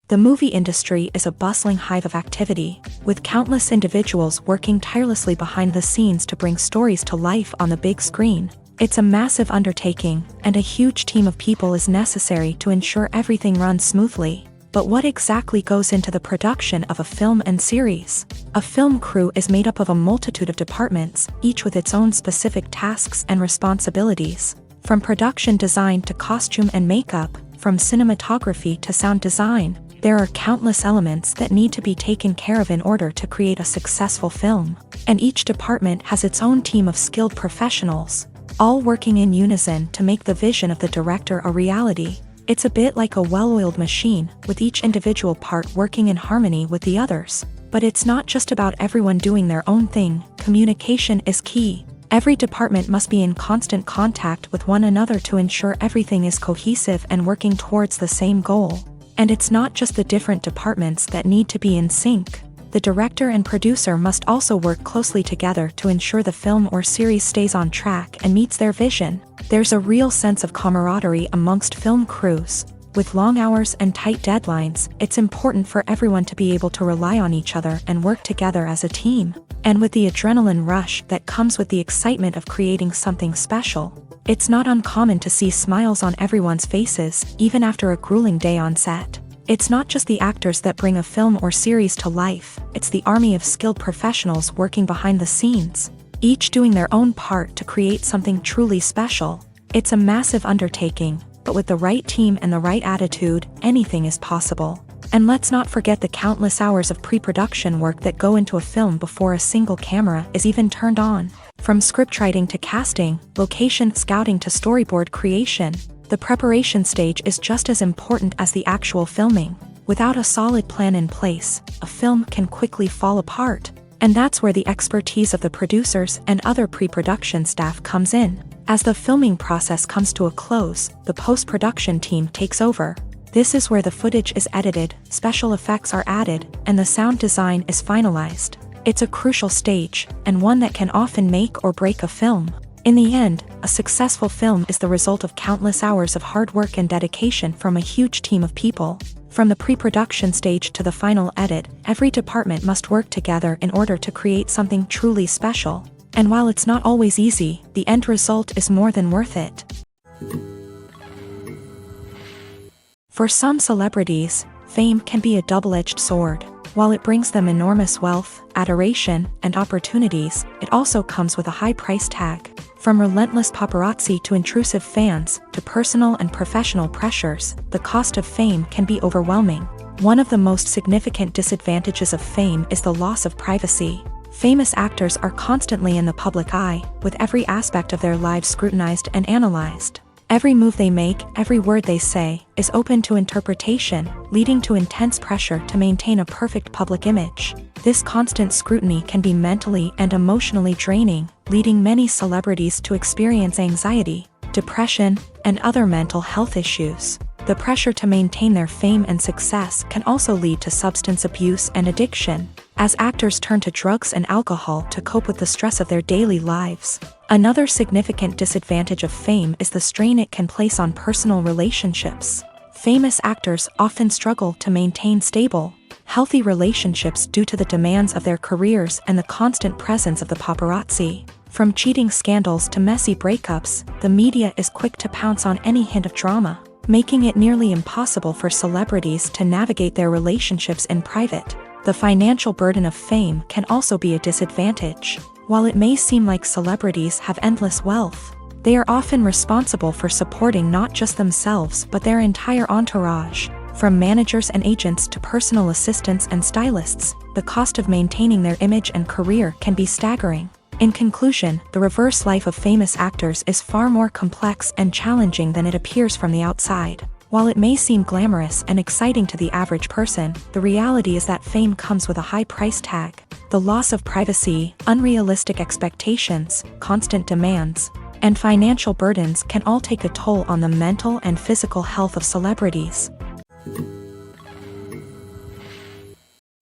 The movie industry is a bustling hive of activity, with countless individuals working tirelessly behind the scenes to bring stories to life on the big screen. It's a massive undertaking, and a huge team of people is necessary to ensure everything runs smoothly. But what exactly goes into the production of a film and series? A film crew is made up of a multitude of departments, each with its own specific tasks and responsibilities. From production design to costume and makeup, from cinematography to sound design, there are countless elements that need to be taken care of in order to create a successful film. And each department has its own team of skilled professionals, all working in unison to make the vision of the director a reality. It's a bit like a well-oiled machine, with each individual part working in harmony with the others. But it's not just about everyone doing their own thing. Communication is key. Every department must be in constant contact with one another to ensure everything is cohesive and working towards the same goal. And it's not just the different departments that need to be in sync. The director and producer must also work closely together to ensure the film or series stays on track and meets their vision. There's a real sense of camaraderie amongst film crews. With long hours and tight deadlines, it's important for everyone to be able to rely on each other and work together as a team. And with the adrenaline rush that comes with the excitement of creating something special, it's not uncommon to see smiles on everyone's faces, even after a grueling day on set. It's not just the actors that bring a film or series to life, it's the army of skilled professionals working behind the scenes, each doing their own part to create something truly special. It's a massive undertaking, but with the right team and the right attitude, anything is possible. And let's not forget the countless hours of pre-production work that go into a film before a single camera is even turned on. From scriptwriting to casting, location scouting to storyboard creation, the preparation stage is just as important as the actual filming. Without a solid plan in place, a film can quickly fall apart. And that's where the expertise of the producers and other pre-production staff comes in. As the filming process comes to a close, the post-production team takes over. This is where the footage is edited, special effects are added, and the sound design is finalized. It's a crucial stage, and one that can often make or break a film. In the end, a successful film is the result of countless hours of hard work and dedication from a huge team of people. From the pre-production stage to the final edit, every department must work together in order to create something truly special. And while it's not always easy, the end result is more than worth it. For some celebrities, fame can be a double-edged sword. While it brings them enormous wealth, adoration, and opportunities, it also comes with a high price tag. From relentless paparazzi to intrusive fans, to personal and professional pressures, the cost of fame can be overwhelming. One of the most significant disadvantages of fame is the loss of privacy. Famous actors are constantly in the public eye, with every aspect of their lives scrutinized and analyzed. Every move they make, every word they say, is open to interpretation, leading to intense pressure to maintain a perfect public image. This constant scrutiny can be mentally and emotionally draining, leading many celebrities to experience anxiety, depression, and other mental health issues. The pressure to maintain their fame and success can also lead to substance abuse and addiction, as actors turn to drugs and alcohol to cope with the stress of their daily lives. Another significant disadvantage of fame is the strain it can place on personal relationships. Famous actors often struggle to maintain stable, healthy relationships due to the demands of their careers and the constant presence of the paparazzi. From cheating scandals to messy breakups, the media is quick to pounce on any hint of drama, making it nearly impossible for celebrities to navigate their relationships in private. The financial burden of fame can also be a disadvantage. While it may seem like celebrities have endless wealth, they are often responsible for supporting not just themselves but their entire entourage. From managers and agents to personal assistants and stylists, the cost of maintaining their image and career can be staggering. In conclusion, the reverse life of famous actors is far more complex and challenging than it appears from the outside. While it may seem glamorous and exciting to the average person, the reality is that fame comes with a high price tag. The loss of privacy, unrealistic expectations, constant demands, and financial burdens can all take a toll on the mental and physical health of celebrities.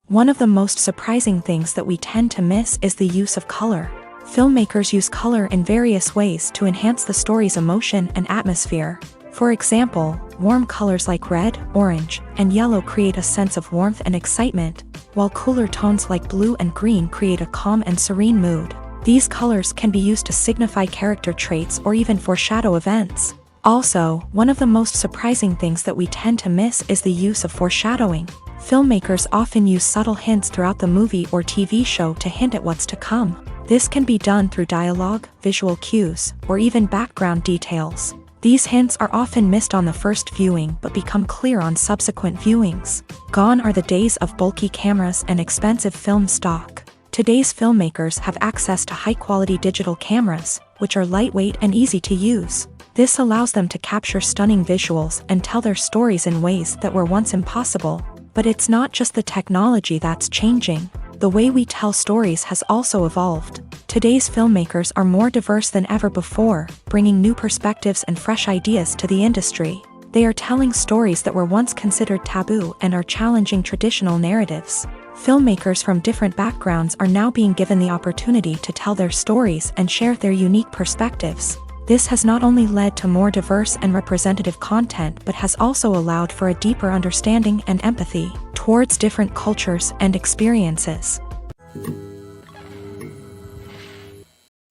One of the most surprising things that we tend to miss is the use of color. Filmmakers use color in various ways to enhance the story's emotion and atmosphere. For example, warm colors like red, orange, and yellow create a sense of warmth and excitement, while cooler tones like blue and green create a calm and serene mood. These colors can be used to signify character traits or even foreshadow events. Also, one of the most surprising things that we tend to miss is the use of foreshadowing. Filmmakers often use subtle hints throughout the movie or TV show to hint at what's to come. This can be done through dialogue, visual cues, or even background details. These hints are often missed on the first viewing but become clear on subsequent viewings. Gone are the days of bulky cameras and expensive film stock. Today's filmmakers have access to high-quality digital cameras, which are lightweight and easy to use. This allows them to capture stunning visuals and tell their stories in ways that were once impossible. But it's not just the technology that's changing. The way we tell stories has also evolved. Today's filmmakers are more diverse than ever before, bringing new perspectives and fresh ideas to the industry. They are telling stories that were once considered taboo and are challenging traditional narratives. Filmmakers from different backgrounds are now being given the opportunity to tell their stories and share their unique perspectives. This has not only led to more diverse and representative content but has also allowed for a deeper understanding and empathy towards different cultures and experiences.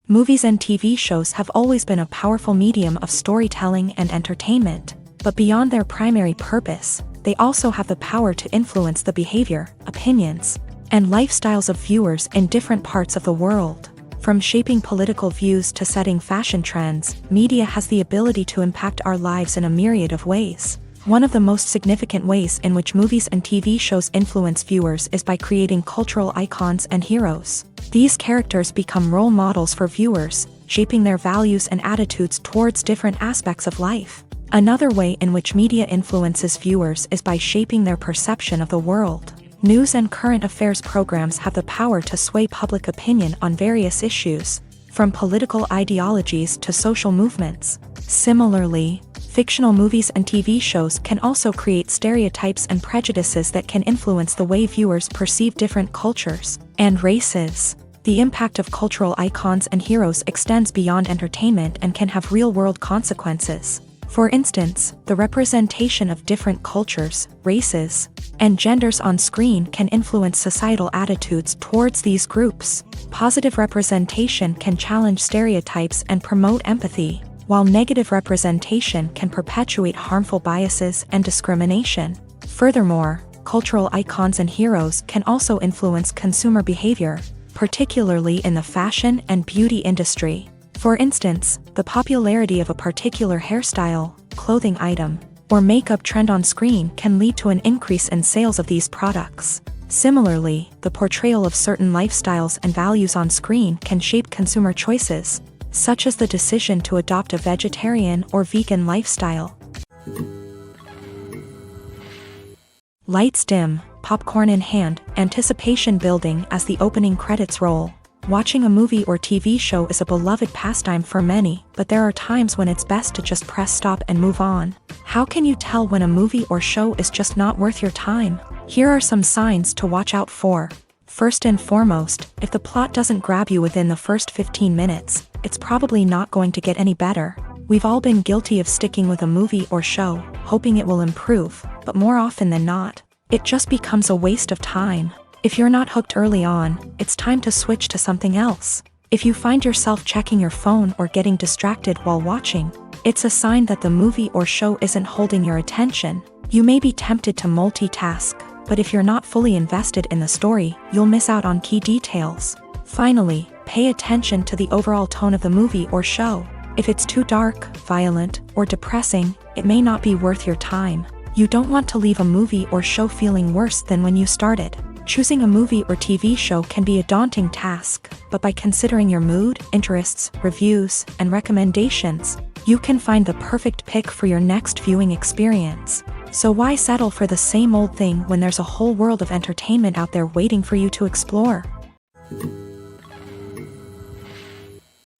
Movies and TV shows have always been a powerful medium of storytelling and entertainment, but beyond their primary purpose, they also have the power to influence the behavior, opinions, and lifestyles of viewers in different parts of the world. From shaping political views to setting fashion trends, media has the ability to impact our lives in a myriad of ways. One of the most significant ways in which movies and TV shows influence viewers is by creating cultural icons and heroes. These characters become role models for viewers, shaping their values and attitudes towards different aspects of life. Another way in which media influences viewers is by shaping their perception of the world. News and current affairs programs have the power to sway public opinion on various issues, from political ideologies to social movements. Similarly, fictional movies and TV shows can also create stereotypes and prejudices that can influence the way viewers perceive different cultures and races. The impact of cultural icons and heroes extends beyond entertainment and can have real-world consequences. For instance, the representation of different cultures, races, and genders on screen can influence societal attitudes towards these groups. Positive representation can challenge stereotypes and promote empathy, while negative representation can perpetuate harmful biases and discrimination. Furthermore, cultural icons and heroes can also influence consumer behavior, particularly in the fashion and beauty industry. For instance, the popularity of a particular hairstyle, clothing item, or makeup trend on screen can lead to an increase in sales of these products. Similarly, the portrayal of certain lifestyles and values on screen can shape consumer choices, such as the decision to adopt a vegetarian or vegan lifestyle. Lights dim, popcorn in hand, anticipation building as the opening credits roll. Watching a movie or TV show is a beloved pastime for many, but there are times when it's best to just press stop and move on. How can you tell when a movie or show is just not worth your time? Here are some signs to watch out for. First and foremost, if the plot doesn't grab you within the first 15 minutes, it's probably not going to get any better. We've all been guilty of sticking with a movie or show, hoping it will improve, but more often than not, it just becomes a waste of time. If you're not hooked early on, it's time to switch to something else. If you find yourself checking your phone or getting distracted while watching, it's a sign that the movie or show isn't holding your attention. You may be tempted to multitask, but if you're not fully invested in the story, you'll miss out on key details. Finally, pay attention to the overall tone of the movie or show. If it's too dark, violent, or depressing, it may not be worth your time. You don't want to leave a movie or show feeling worse than when you started. Choosing a movie or TV show can be a daunting task, but by considering your mood, interests, reviews, and recommendations, you can find the perfect pick for your next viewing experience. So why settle for the same old thing when there's a whole world of entertainment out there waiting for you to explore?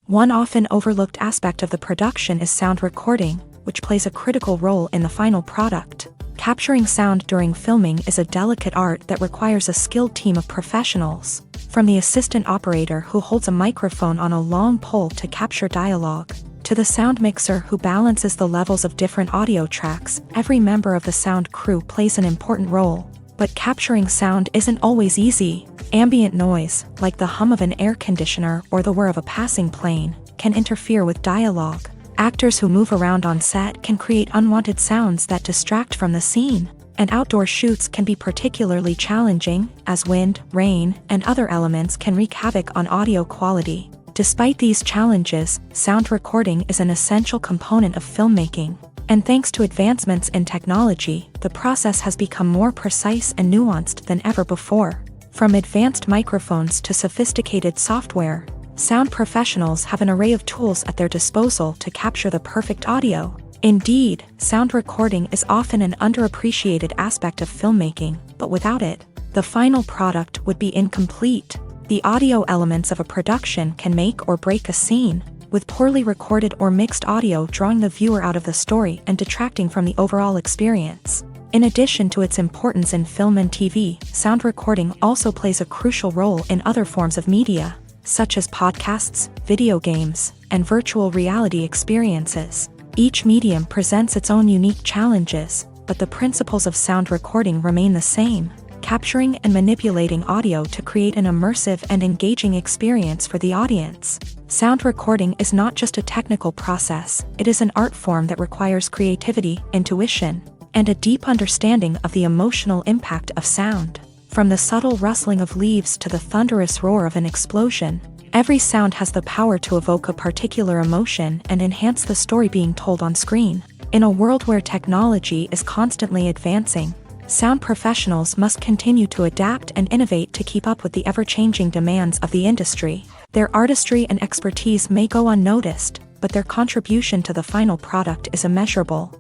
One often overlooked aspect of the production is sound recording, which plays a critical role in the final product. Capturing sound during filming is a delicate art that requires a skilled team of professionals. From the assistant operator who holds a microphone on a long pole to capture dialogue, to the sound mixer who balances the levels of different audio tracks, every member of the sound crew plays an important role. But capturing sound isn't always easy. Ambient noise, like the hum of an air conditioner or the whir of a passing plane, can interfere with dialogue. Actors who move around on set can create unwanted sounds that distract from the scene. And outdoor shoots can be particularly challenging, as wind, rain, and other elements can wreak havoc on audio quality. Despite these challenges, sound recording is an essential component of filmmaking. And thanks to advancements in technology, the process has become more precise and nuanced than ever before. From advanced microphones to sophisticated software, sound professionals have an array of tools at their disposal to capture the perfect audio. Indeed, sound recording is often an underappreciated aspect of filmmaking, but without it, the final product would be incomplete. The audio elements of a production can make or break a scene, with poorly recorded or mixed audio drawing the viewer out of the story and detracting from the overall experience. In addition to its importance in film and TV, sound recording also plays a crucial role in other forms of media, such as podcasts, video games, and virtual reality experiences. Each medium presents its own unique challenges, but the principles of sound recording remain the same, capturing and manipulating audio to create an immersive and engaging experience for the audience. Sound recording is not just a technical process, it is an art form that requires creativity, intuition, and a deep understanding of the emotional impact of sound. From the subtle rustling of leaves to the thunderous roar of an explosion, every sound has the power to evoke a particular emotion and enhance the story being told on screen. In a world where technology is constantly advancing, sound professionals must continue to adapt and innovate to keep up with the ever-changing demands of the industry. Their artistry and expertise may go unnoticed, but their contribution to the final product is immeasurable.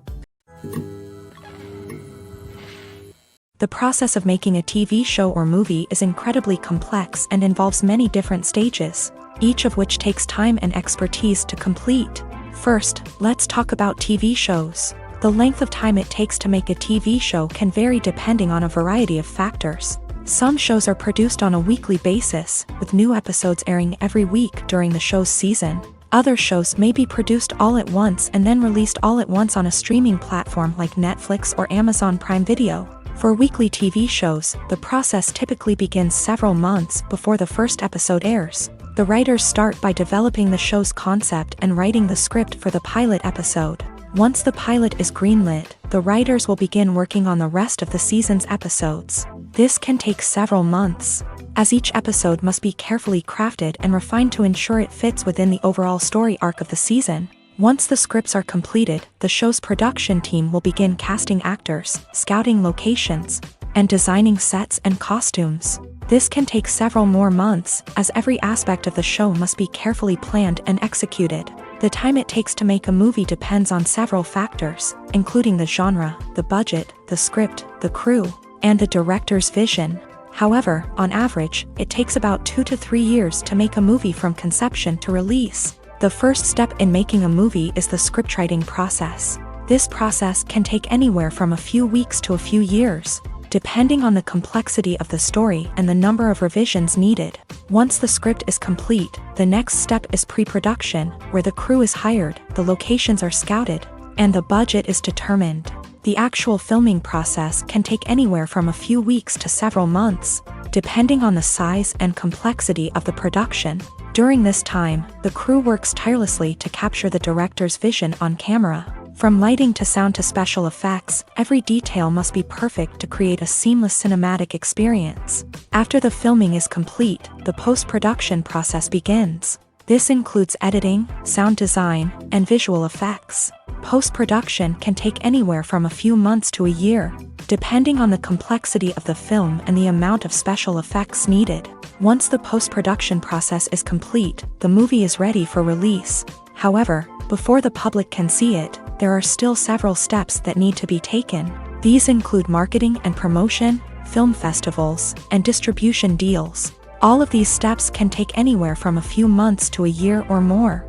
The process of making a TV show or movie is incredibly complex and involves many different stages, each of which takes time and expertise to complete. First, let's talk about TV shows. The length of time it takes to make a TV show can vary depending on a variety of factors. Some shows are produced on a weekly basis, with new episodes airing every week during the show's season. Other shows may be produced all at once and then released all at once on a streaming platform like Netflix or Amazon Prime Video. For weekly TV shows, the process typically begins several months before the first episode airs. The writers start by developing the show's concept and writing the script for the pilot episode. Once the pilot is greenlit, the writers will begin working on the rest of the season's episodes. This can take several months, as each episode must be carefully crafted and refined to ensure it fits within the overall story arc of the season. Once the scripts are completed, the show's production team will begin casting actors, scouting locations, and designing sets and costumes. This can take several more months, as every aspect of the show must be carefully planned and executed. The time it takes to make a movie depends on several factors, including the genre, the budget, the script, the crew, and the director's vision. However, on average, it takes about 2 to 3 years to make a movie from conception to release. The first step in making a movie is the scriptwriting process. This process can take anywhere from a few weeks to a few years, depending on the complexity of the story and the number of revisions needed. Once the script is complete, the next step is pre-production, where the crew is hired, the locations are scouted, and the budget is determined. The actual filming process can take anywhere from a few weeks to several months, depending on the size and complexity of the production. During this time, the crew works tirelessly to capture the director's vision on camera. From lighting to sound to special effects, every detail must be perfect to create a seamless cinematic experience. After the filming is complete, the post-production process begins. This includes editing, sound design, and visual effects. Post-production can take anywhere from a few months to a year, depending on the complexity of the film and the amount of special effects needed. Once the post-production process is complete, the movie is ready for release. However, before the public can see it, there are still several steps that need to be taken. These include marketing and promotion, film festivals, and distribution deals. All of these steps can take anywhere from a few months to a year or more.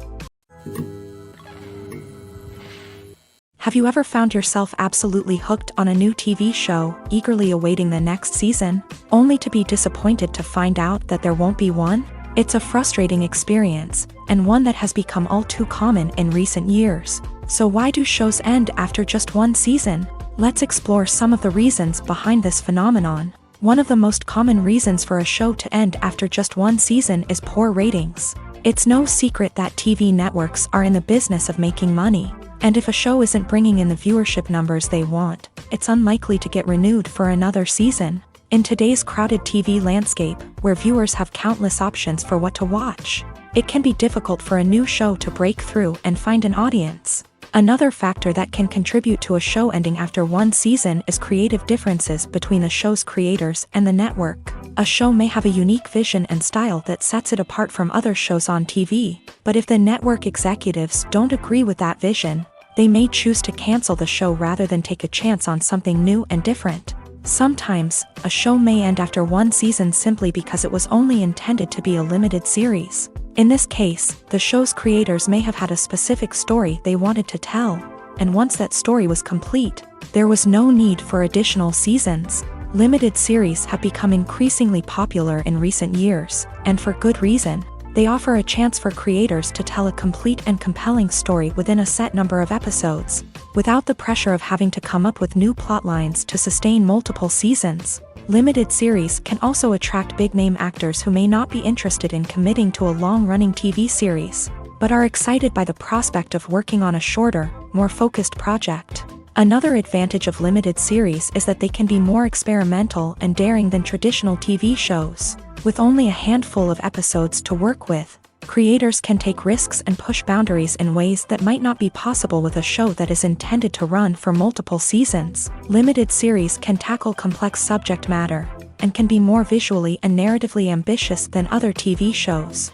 Have you ever found yourself absolutely hooked on a new TV show, eagerly awaiting the next season, only to be disappointed to find out that there won't be one? It's a frustrating experience, and one that has become all too common in recent years. So why do shows end after just one season? Let's explore some of the reasons behind this phenomenon. One of the most common reasons for a show to end after just one season is poor ratings. It's no secret that TV networks are in the business of making money, and if a show isn't bringing in the viewership numbers they want, it's unlikely to get renewed for another season. In today's crowded TV landscape, where viewers have countless options for what to watch, it can be difficult for a new show to break through and find an audience. Another factor that can contribute to a show ending after one season is creative differences between the show's creators and the network. A show may have a unique vision and style that sets it apart from other shows on TV, but if the network executives don't agree with that vision, they may choose to cancel the show rather than take a chance on something new and different. Sometimes, a show may end after one season simply because it was only intended to be a limited series. In this case, the show's creators may have had a specific story they wanted to tell, and once that story was complete, there was no need for additional seasons. Limited series have become increasingly popular in recent years, and for good reason. They offer a chance for creators to tell a complete and compelling story within a set number of episodes, without the pressure of having to come up with new plotlines to sustain multiple seasons. Limited series can also attract big-name actors who may not be interested in committing to a long-running TV series, but are excited by the prospect of working on a shorter, more focused project. Another advantage of limited series is that they can be more experimental and daring than traditional TV shows. With only a handful of episodes to work with, creators can take risks and push boundaries in ways that might not be possible with a show that is intended to run for multiple seasons. Limited series can tackle complex subject matter, and can be more visually and narratively ambitious than other TV shows.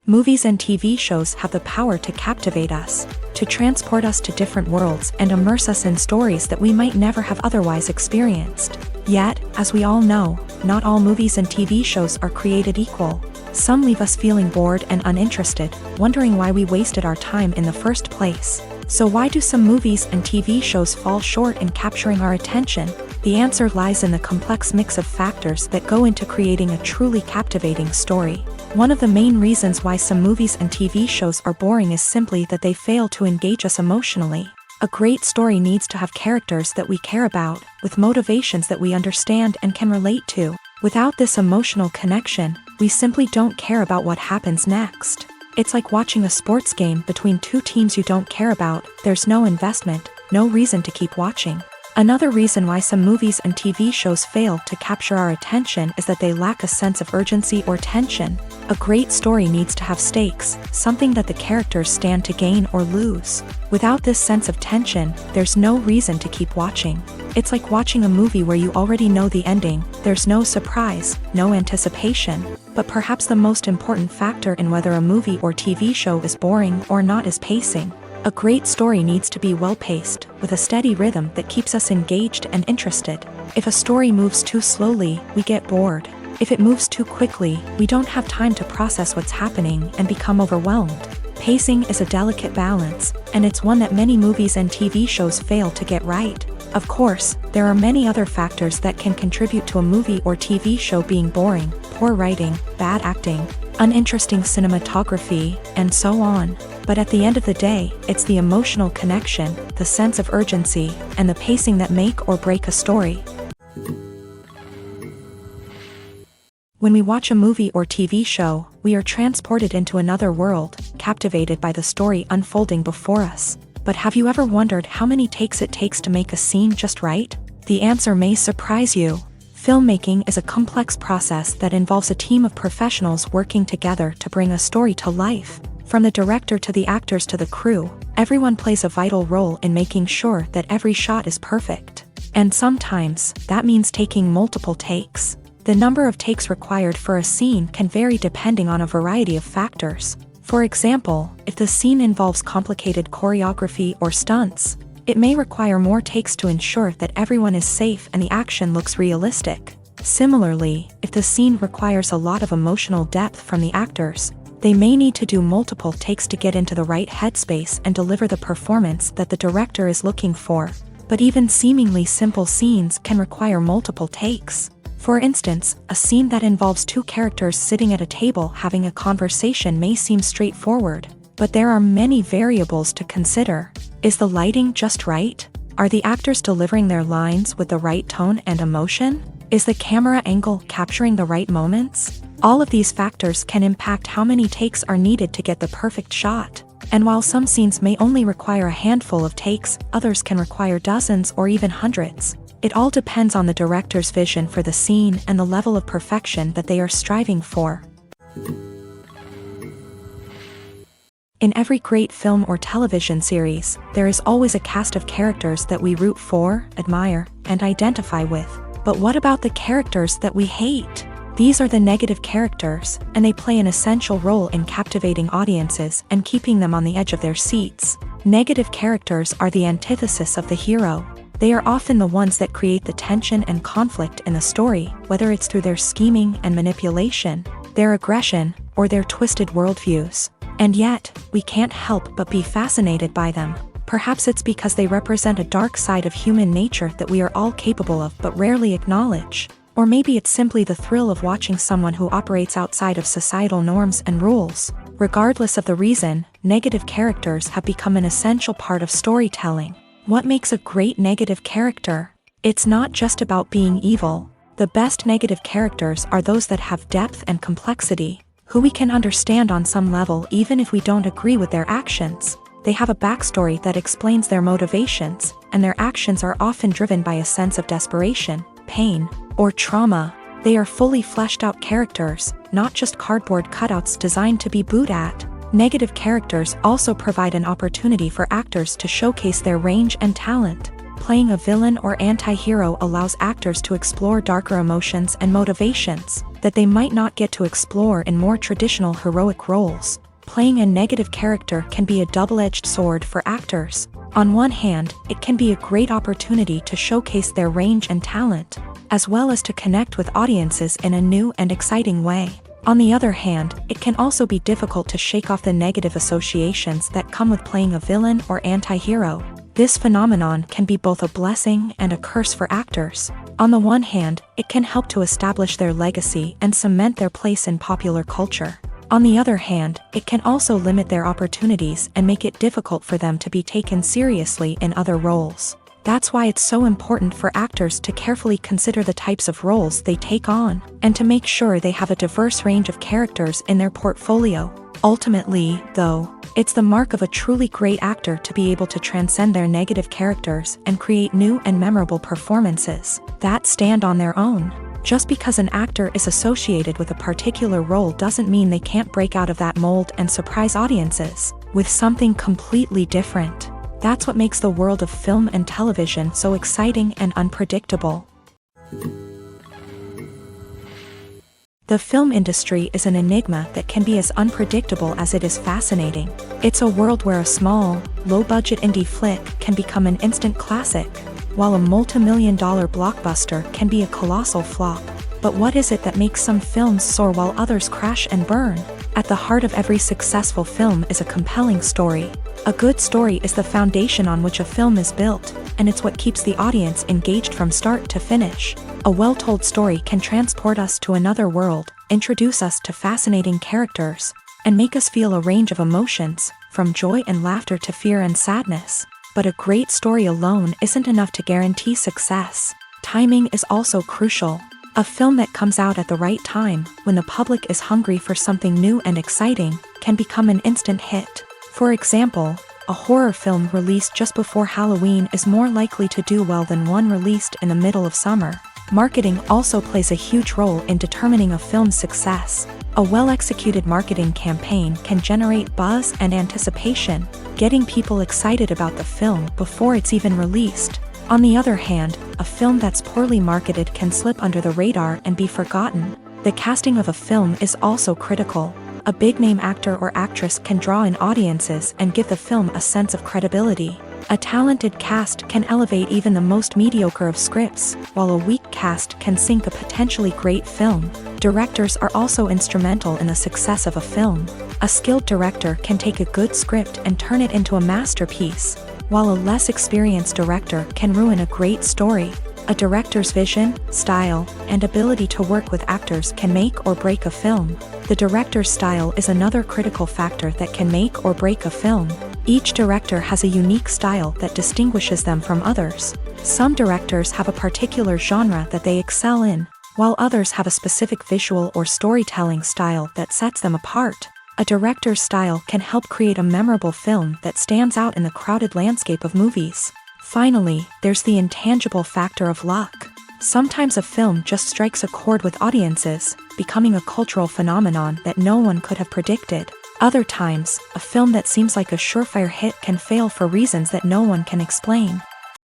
Movies and TV shows have the power to captivate us, to transport us to different worlds and immerse us in stories that we might never have otherwise experienced. Yet, as we all know, not all movies and TV shows are created equal. Some leave us feeling bored and uninterested, wondering why we wasted our time in the first place. So why do some movies and TV shows fall short in capturing our attention? The answer lies in the complex mix of factors that go into creating a truly captivating story. One of the main reasons why some movies and TV shows are boring is simply that they fail to engage us emotionally. A great story needs to have characters that we care about, with motivations that we understand and can relate to. Without this emotional connection, we simply don't care about what happens next. It's like watching a sports game between two teams you don't care about. There's no investment, no reason to keep watching. Another reason why some movies and TV shows fail to capture our attention is that they lack a sense of urgency or tension. A great story needs to have stakes, something that the characters stand to gain or lose. Without this sense of tension, there's no reason to keep watching. It's like watching a movie where you already know the ending, there's no surprise, no anticipation. But perhaps the most important factor in whether a movie or TV show is boring or not is pacing. A great story needs to be well-paced, with a steady rhythm that keeps us engaged and interested. If a story moves too slowly, we get bored. If it moves too quickly, we don't have time to process what's happening and become overwhelmed. Pacing is a delicate balance, and it's one that many movies and TV shows fail to get right. Of course, there are many other factors that can contribute to a movie or TV show being boring: poor writing, bad acting, uninteresting cinematography, and so on. But at the end of the day, it's the emotional connection, the sense of urgency, and the pacing that make or break a story. When we watch a movie or TV show, we are transported into another world, captivated by the story unfolding before us. But have you ever wondered how many takes it takes to make a scene just right? The answer may surprise you. Filmmaking is a complex process that involves a team of professionals working together to bring a story to life. From the director to the actors to the crew, everyone plays a vital role in making sure that every shot is perfect. And sometimes, that means taking multiple takes. The number of takes required for a scene can vary depending on a variety of factors. For example, if the scene involves complicated choreography or stunts, it may require more takes to ensure that everyone is safe and the action looks realistic. Similarly, if the scene requires a lot of emotional depth from the actors, they may need to do multiple takes to get into the right headspace and deliver the performance that the director is looking for. But even seemingly simple scenes can require multiple takes. For instance, a scene that involves two characters sitting at a table having a conversation may seem straightforward, but there are many variables to consider. Is the lighting just right? Are the actors delivering their lines with the right tone and emotion? Is the camera angle capturing the right moments? All of these factors can impact how many takes are needed to get the perfect shot. And while some scenes may only require a handful of takes, others can require dozens or even hundreds. It all depends on the director's vision for the scene and the level of perfection that they are striving for. In every great film or television series, there is always a cast of characters that we root for, admire, and identify with. But what about the characters that we hate? These are the negative characters, and they play an essential role in captivating audiences and keeping them on the edge of their seats. Negative characters are the antithesis of the hero. They are often the ones that create the tension and conflict in the story, whether it's through their scheming and manipulation, their aggression, or their twisted worldviews. And yet, we can't help but be fascinated by them. Perhaps it's because they represent a dark side of human nature that we are all capable of but rarely acknowledge. Or maybe it's simply the thrill of watching someone who operates outside of societal norms and rules. Regardless of the reason, negative characters have become an essential part of storytelling. What makes a great negative character? It's not just about being evil. The best negative characters are those that have depth and complexity, who we can understand on some level even if we don't agree with their actions. They have a backstory that explains their motivations, and their actions are often driven by a sense of desperation, pain, or trauma. They are fully fleshed out characters, not just cardboard cutouts designed to be booed at. Negative characters also provide an opportunity for actors to showcase their range and talent. Playing a villain or anti-hero allows actors to explore darker emotions and motivations that they might not get to explore in more traditional heroic roles. Playing a negative character can be a double-edged sword for actors. On one hand, it can be a great opportunity to showcase their range and talent, as well as to connect with audiences in a new and exciting way. On the other hand, it can also be difficult to shake off the negative associations that come with playing a villain or anti-hero. This phenomenon can be both a blessing and a curse for actors. On the one hand, it can help to establish their legacy and cement their place in popular culture. On the other hand, it can also limit their opportunities and make it difficult for them to be taken seriously in other roles. That's why it's so important for actors to carefully consider the types of roles they take on, and to make sure they have a diverse range of characters in their portfolio. Ultimately, though, it's the mark of a truly great actor to be able to transcend their negative characters and create new and memorable performances that stand on their own. Just because an actor is associated with a particular role doesn't mean they can't break out of that mold and surprise audiences with something completely different. That's what makes the world of film and television so exciting and unpredictable. The film industry is an enigma that can be as unpredictable as it is fascinating. It's a world where a small, low-budget indie flick can become an instant classic, while a multi-million-dollar blockbuster can be a colossal flop. But what is it that makes some films soar while others crash and burn? At the heart of every successful film is a compelling story. A good story is the foundation on which a film is built, and it's what keeps the audience engaged from start to finish. A well-told story can transport us to another world, introduce us to fascinating characters, and make us feel a range of emotions, from joy and laughter to fear and sadness. But a great story alone isn't enough to guarantee success. Timing is also crucial. A film that comes out at the right time, when the public is hungry for something new and exciting, can become an instant hit. For example, a horror film released just before Halloween is more likely to do well than one released in the middle of summer. Marketing also plays a huge role in determining a film's success. A well-executed marketing campaign can generate buzz and anticipation, getting people excited about the film before it's even released. On the other hand, a film that's poorly marketed can slip under the radar and be forgotten. The casting of a film is also critical. A big-name actor or actress can draw in audiences and give the film a sense of credibility. A talented cast can elevate even the most mediocre of scripts, while a weak cast can sink a potentially great film. Directors are also instrumental in the success of a film. A skilled director can take a good script and turn it into a masterpiece, while a less experienced director can ruin a great story. A director's vision, style, and ability to work with actors can make or break a film. The director's style is another critical factor that can make or break a film. Each director has a unique style that distinguishes them from others. Some directors have a particular genre that they excel in, while others have a specific visual or storytelling style that sets them apart. A director's style can help create a memorable film that stands out in the crowded landscape of movies. Finally, there's the intangible factor of luck. Sometimes a film just strikes a chord with audiences, becoming a cultural phenomenon that no one could have predicted. Other times, a film that seems like a surefire hit can fail for reasons that no one can explain.